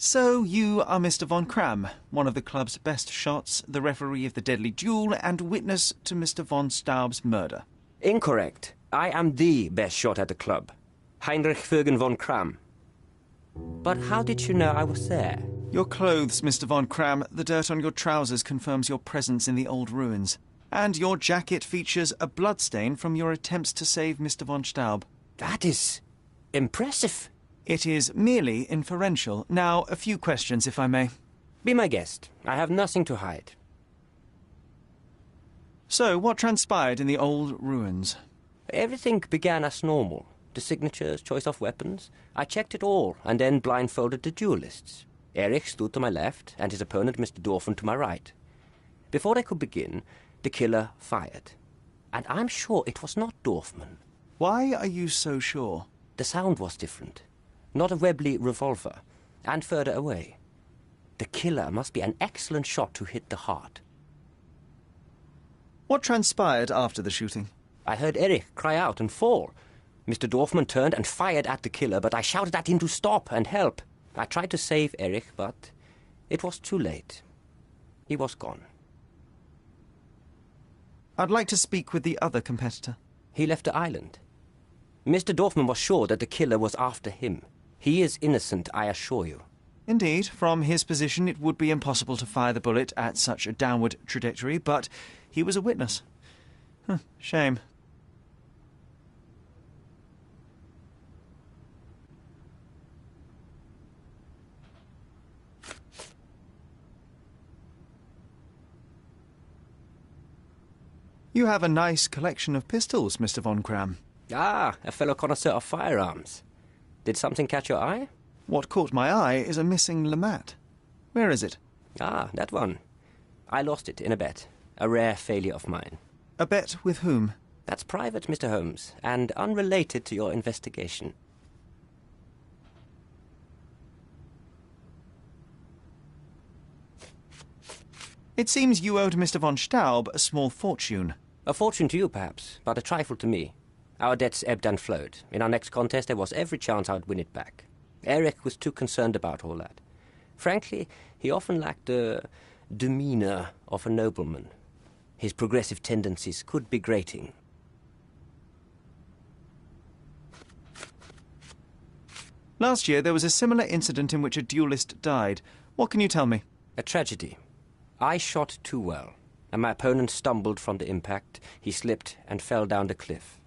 So you are Mr. von Kram, one of the club's best shots, the referee of the deadly duel, and witness to Mr. von Staub's murder. Incorrect. I am the best shot at the club. Heinrich Vögen von Kram. But how did you know I was there? Your clothes, Mr. von Kram. The dirt on your trousers confirms your presence in the old ruins. And your jacket features a bloodstain from your attempts to save Mr. von Staub. That is impressive. It is merely inferential. Now, a few questions, if I may. Be my guest. I have nothing to hide. So, what transpired in the old ruins? Everything began as normal. The signatures, choice of weapons. I checked it all, and then blindfolded the duelists. Erich stood to my left, and his opponent, Mr. Dorfman, to my right. Before they could begin, the killer fired. And I'm sure it was not Dorfman. Why are you so sure? The sound was different. Not a Webley revolver, and further away. The killer must be an excellent shot to hit the heart. What transpired after the shooting? I heard Erich cry out and fall. Mr. Dorfman turned and fired at the killer, but I shouted at him to stop and help. I tried to save Erich, but it was too late. He was gone. I'd like to speak with the other competitor. He left the island. Mr. Dorfman was sure that the killer was after him. He is innocent, I assure you. Indeed, from his position it would be impossible to fire the bullet at such a downward trajectory, but he was a witness. Shame. You have a nice collection of pistols, Mr. von Kram. Ah, a fellow connoisseur of firearms. Did something catch your eye? What caught my eye is a missing Lamate. Where is it? Ah, that one. I lost it in a bet. A rare failure of mine. A bet with whom? That's private, Mr. Holmes, and unrelated to your investigation. It seems you owed Mr. von Staub a small fortune. A fortune to you, perhaps, but a trifle to me. Our debts ebbed and flowed. In our next contest, there was every chance I would win it back. Erich was too concerned about all that. Frankly, he often lacked the demeanor of a nobleman. His progressive tendencies could be grating. Last year, there was a similar incident in which a duelist died. What can you tell me? A tragedy. I shot too well, and my opponent stumbled from the impact. He slipped and fell down the cliff.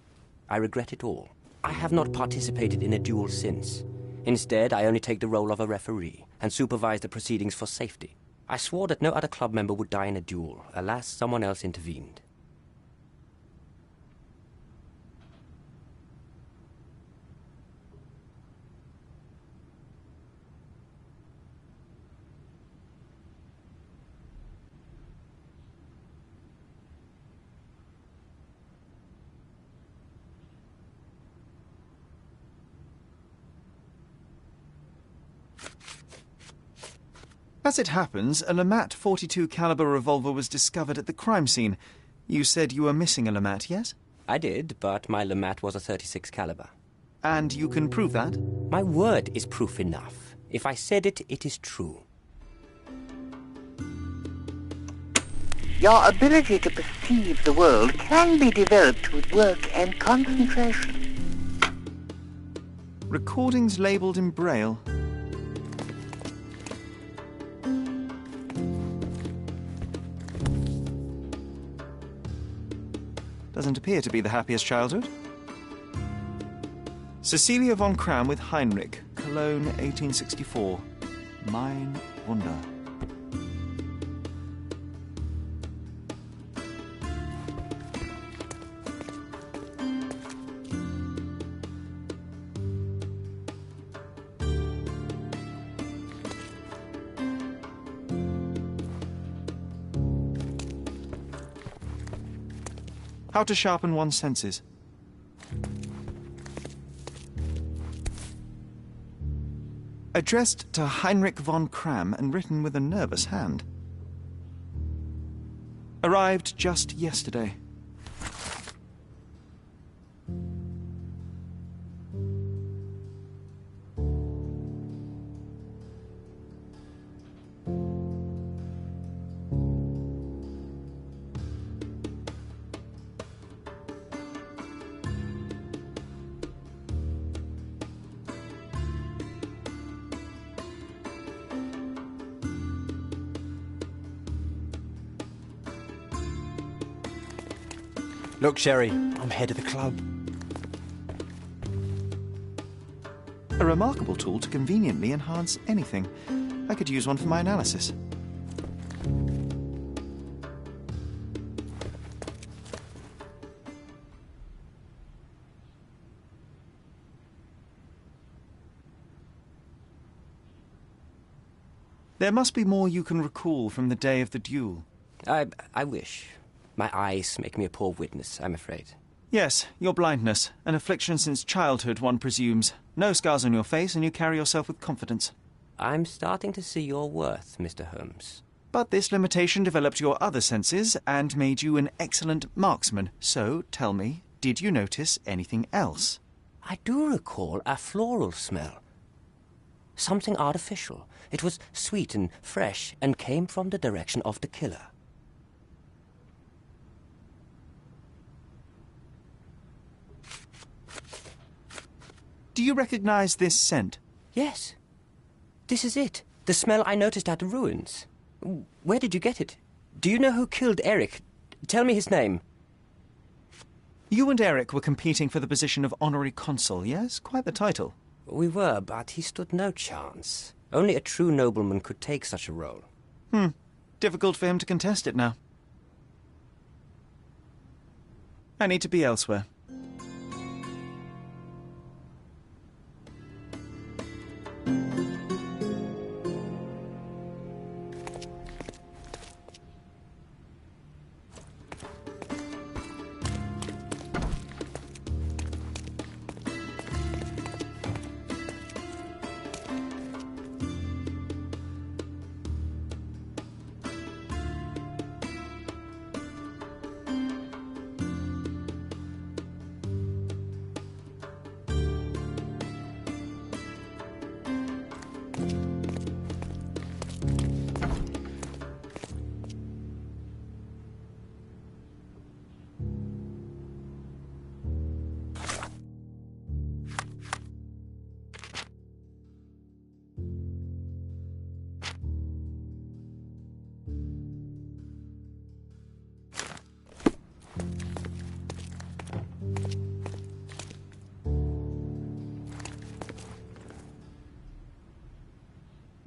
I regret it all. I have not participated in a duel since. Instead, I only take the role of a referee and supervise the proceedings for safety. I swore that no other club member would die in a duel. Alas, someone else intervened. As it happens, a Lamate .42 caliber revolver was discovered at the crime scene. You said you were missing a Lamate, yes? I did, but my Lamate was a .36 caliber. And you can prove that? My word is proof enough. If I said it, it is true. Your ability to perceive the world can be developed with work and concentration. Recordings labelled in Braille. Doesn't appear to be the happiest childhood. Cecilia von Kram with Heinrich, Cologne, 1864. Mein Wunder. How to sharpen one's senses. Addressed to Heinrich von Kram and written with a nervous hand. Arrived just yesterday. Look, Sherry, I'm head of the club. A remarkable tool to conveniently enhance anything. I could use one for my analysis. There must be more you can recall from the day of the duel. I wish. My eyes make me a poor witness, I'm afraid. Yes, your blindness. An affliction since childhood, one presumes. No scars on your face, and you carry yourself with confidence. I'm starting to see your worth, Mr. Holmes. But this limitation developed your other senses and made you an excellent marksman. So, tell me, did you notice anything else? I do recall a floral smell. Something artificial. It was sweet and fresh and came from the direction of the killer. Do you recognize this scent? Yes. This is it. The smell I noticed at the ruins. Where did you get it? Do you know who killed Eric? Tell me his name. You and Eric were competing for the position of honorary consul, yes? Quite the title. We were, but he stood no chance. Only a true nobleman could take such a role. Difficult for him to contest it now. I need to be elsewhere.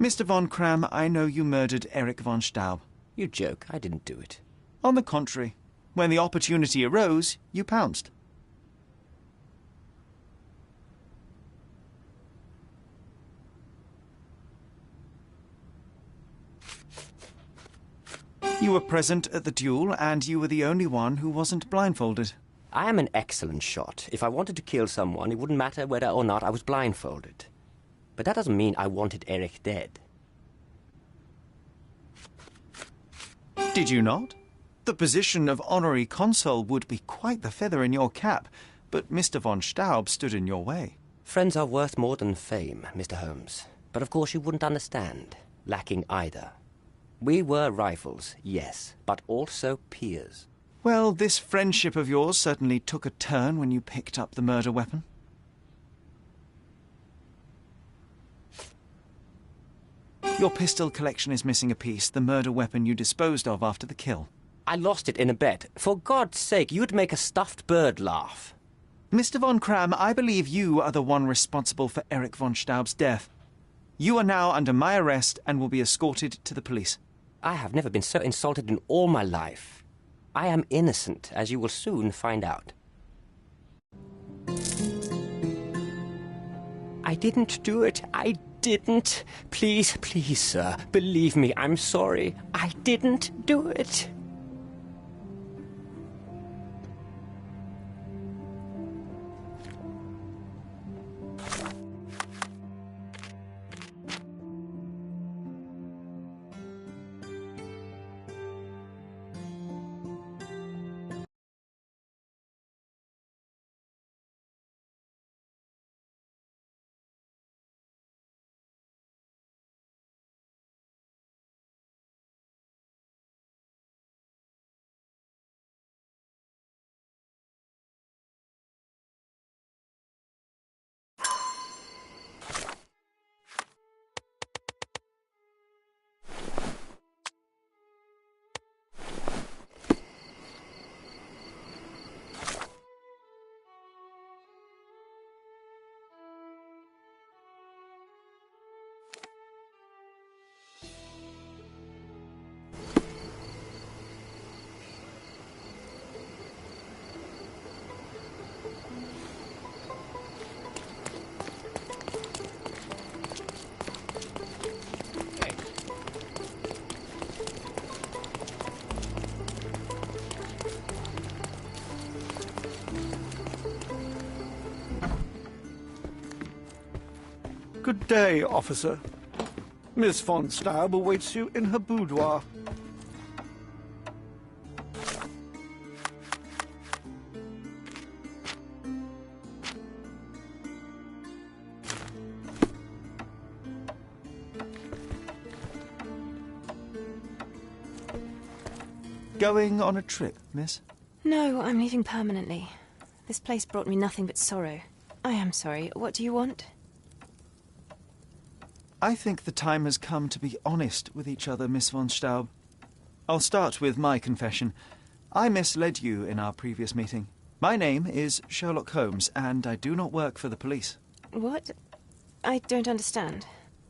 Mr. von Kram, I know you murdered Erich von Staub. You joke. I didn't do it. On the contrary, when the opportunity arose, you pounced. You were present at the duel, and you were the only one who wasn't blindfolded. I am an excellent shot. If I wanted to kill someone, it wouldn't matter whether or not I was blindfolded. But that doesn't mean I wanted Eric dead. Did you not? The position of honorary consul would be quite the feather in your cap, but Mr. von Staub stood in your way. Friends are worth more than fame, Mr. Holmes. But of course you wouldn't understand. Lacking either. We were rivals, yes, but also peers. Well, this friendship of yours certainly took a turn when you picked up the murder weapon. Your pistol collection is missing a piece, the murder weapon you disposed of after the kill. I lost it in a bet. For God's sake, you'd make a stuffed bird laugh. Mr. von Kram, I believe you are the one responsible for Erich von Staub's death. You are now under my arrest and will be escorted to the police. I have never been so insulted in all my life. I am innocent, as you will soon find out. I didn't do it. I didn't. Please, please, sir. Believe me, I'm sorry. I didn't do it. Good day, officer. Miss von Staub awaits you in her boudoir. Going on a trip, miss? No, I'm leaving permanently. This place brought me nothing but sorrow. I am sorry. What do you want? I think the time has come to be honest with each other, Miss von Staub. I'll start with my confession. I misled you in our previous meeting. My name is Sherlock Holmes, and I do not work for the police. What? I don't understand.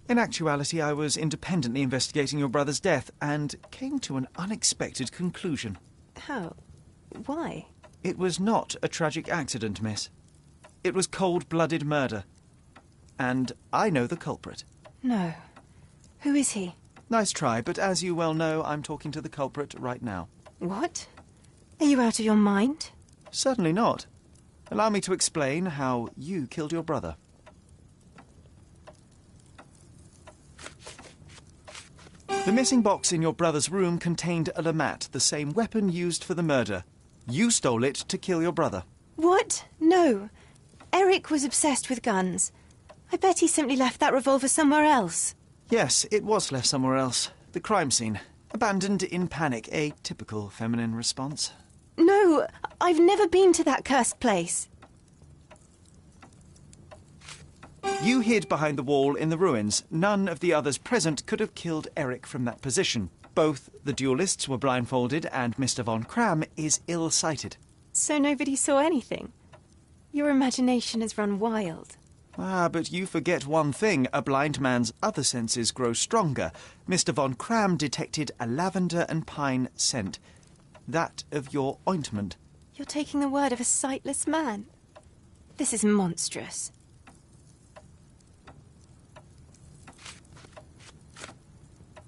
In actuality, I was independently investigating your brother's death and came to an unexpected conclusion. How? Why? It was not a tragic accident, miss. It was cold-blooded murder. And I know the culprit. No. Who is he? Nice try, but as you well know, I'm talking to the culprit right now. What? Are you out of your mind? Certainly not. Allow me to explain how you killed your brother. The missing box in your brother's room contained a lamat, the same weapon used for the murder. You stole it to kill your brother. What? No. Eric was obsessed with guns. I bet he simply left that revolver somewhere else. Yes, it was left somewhere else. The crime scene. Abandoned in panic, a typical feminine response. No, I've never been to that cursed place. You hid behind the wall in the ruins. None of the others present could have killed Eric from that position. Both the duelists were blindfolded and Mr. von Cram is ill-sighted. So nobody saw anything? Your imagination has run wild. Ah, but you forget one thing. A blind man's other senses grow stronger. Mr. von Cram detected a lavender and pine scent. That of your ointment. You're taking the word of a sightless man. This is monstrous.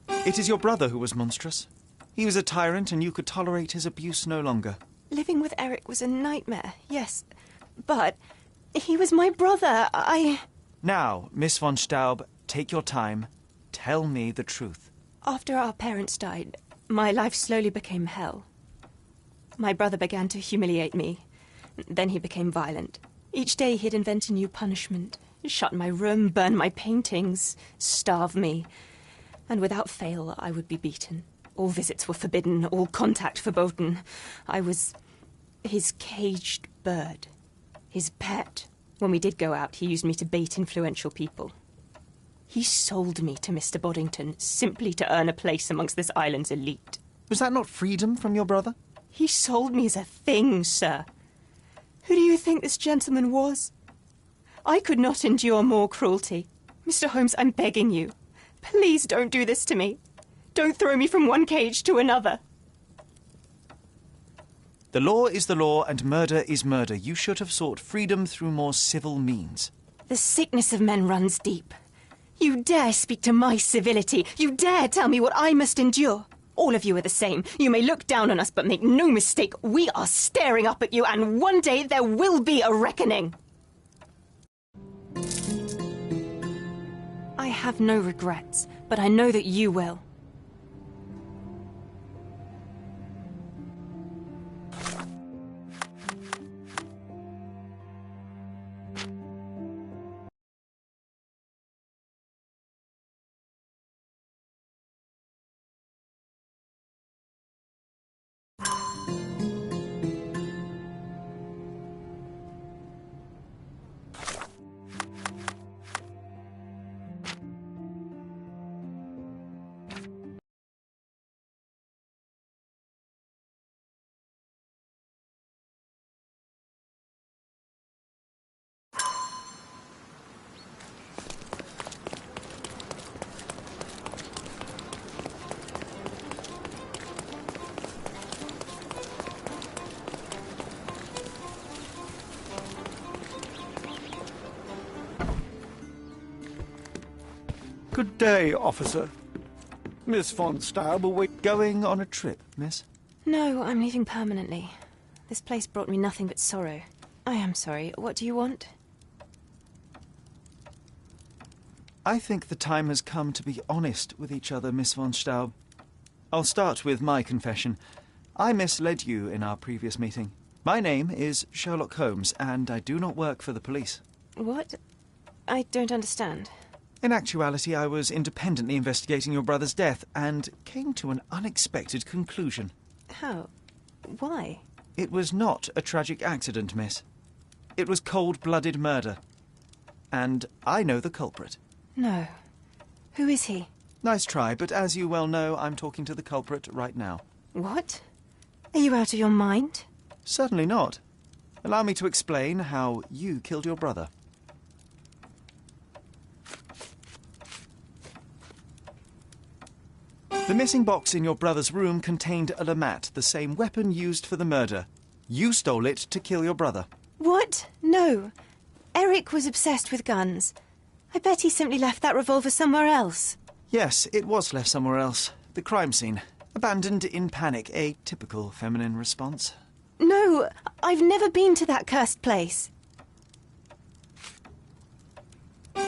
It is your brother who was monstrous. He was a tyrant and you could tolerate his abuse no longer. Living with Eric was a nightmare, yes. But he was my brother. Now, Miss von Staub, take your time. Tell me the truth. After our parents died, my life slowly became hell. My brother began to humiliate me. Then he became violent. Each day he'd invent a new punishment. Shut my room, burn my paintings, starve me. And without fail, I would be beaten. All visits were forbidden, all contact verboten. I was his caged bird, his pet. When we did go out, he used me to bait influential people. He sold me to Mr. Boddington simply to earn a place amongst this island's elite. Was that not freedom from your brother? He sold me as a thing, sir. Who do you think this gentleman was? I could not endure more cruelty. Mr. Holmes, I'm begging you. Please don't do this to me. Don't throw me from one cage to another. The law is the law and murder is murder. You should have sought freedom through more civil means. The sickness of men runs deep. You dare speak to my civility. You dare tell me what I must endure. All of you are the same. You may look down on us, but make no mistake, we are staring up at you, and one day there will be a reckoning. I have no regrets, but I know that you will. Good day, officer. Miss von Staub awaits... Going on a trip, miss? No, I'm leaving permanently. This place brought me nothing but sorrow. I am sorry. What do you want? I think the time has come to be honest with each other, Miss von Staub. I'll start with my confession. I misled you in our previous meeting. My name is Sherlock Holmes, and I do not work for the police. What? I don't understand. In actuality, I was independently investigating your brother's death and came to an unexpected conclusion. How? Why? It was not a tragic accident, miss. It was cold-blooded murder. And I know the culprit. No. Who is he? Nice try, but as you well know, I'm talking to the culprit right now. What? Are you out of your mind? Certainly not. Allow me to explain how you killed your brother. The missing box in your brother's room contained a lamat, the same weapon used for the murder. You stole it to kill your brother. What? No. Eric was obsessed with guns. I bet he simply left that revolver somewhere else. Yes, it was left somewhere else. The crime scene. Abandoned in panic, a typical feminine response. No, I've never been to that cursed place.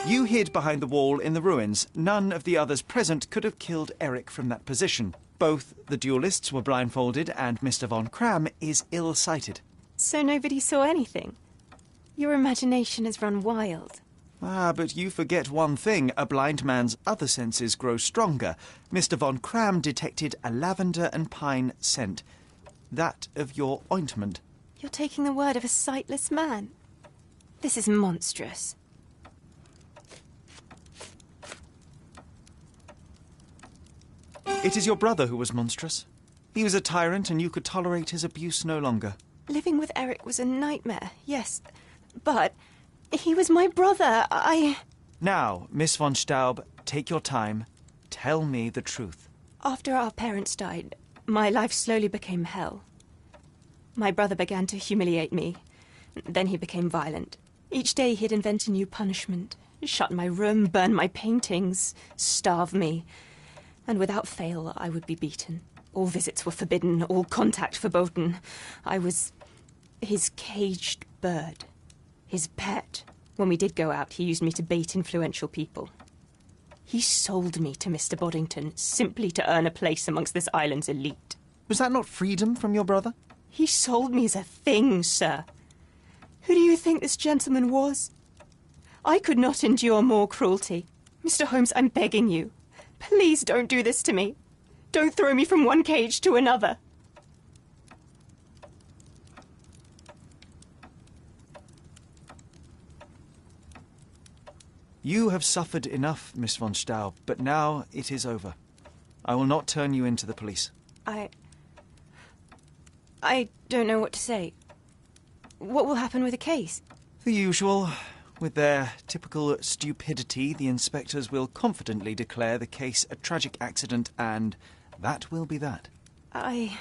You hid behind the wall in the ruins. None of the others present could have killed Eric from that position. Both the duelists were blindfolded, and Mr. von Cram is ill-sighted. So nobody saw anything? Your imagination has run wild. Ah, but you forget one thing. A blind man's other senses grow stronger. Mr. von Cram detected a lavender and pine scent. That of your ointment. You're taking the word of a sightless man. This is monstrous. It is your brother who was monstrous. He was a tyrant, and you could tolerate his abuse no longer. Living with Eric was a nightmare, yes. But he was my brother. Now, Miss von Staub, take your time. Tell me the truth. After our parents died, my life slowly became hell. My brother began to humiliate me. Then he became violent. Each day he'd invent a new punishment. Shut my room, burn my paintings, starve me. And without fail, I would be beaten. All visits were forbidden, all contact verboten. I was his caged bird, his pet. When we did go out, he used me to bait influential people. He sold me to Mr. Boddington simply to earn a place amongst this island's elite. Was that not freedom from your brother? He sold me as a thing, sir. Who do you think this gentleman was? I could not endure more cruelty. Mr. Holmes, I'm begging you. Please don't do this to me. Don't throw me from one cage to another. You have suffered enough, Miss von Staub, but now it is over. I will not turn you into the police. I don't know what to say. What will happen with the case? The usual. With their typical stupidity, the inspectors will confidently declare the case a tragic accident, and that will be that. I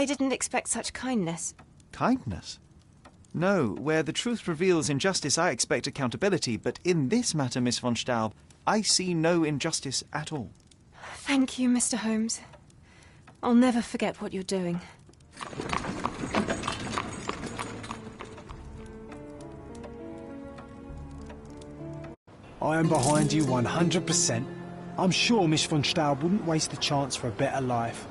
didn't expect such kindness. Kindness? No, where the truth reveals injustice, I expect accountability, but in this matter, Miss von Staub, I see no injustice at all. Thank you, Mr. Holmes. I'll never forget what you're doing. I am behind you 100%. I'm sure Miss von Staub wouldn't waste the chance for a better life.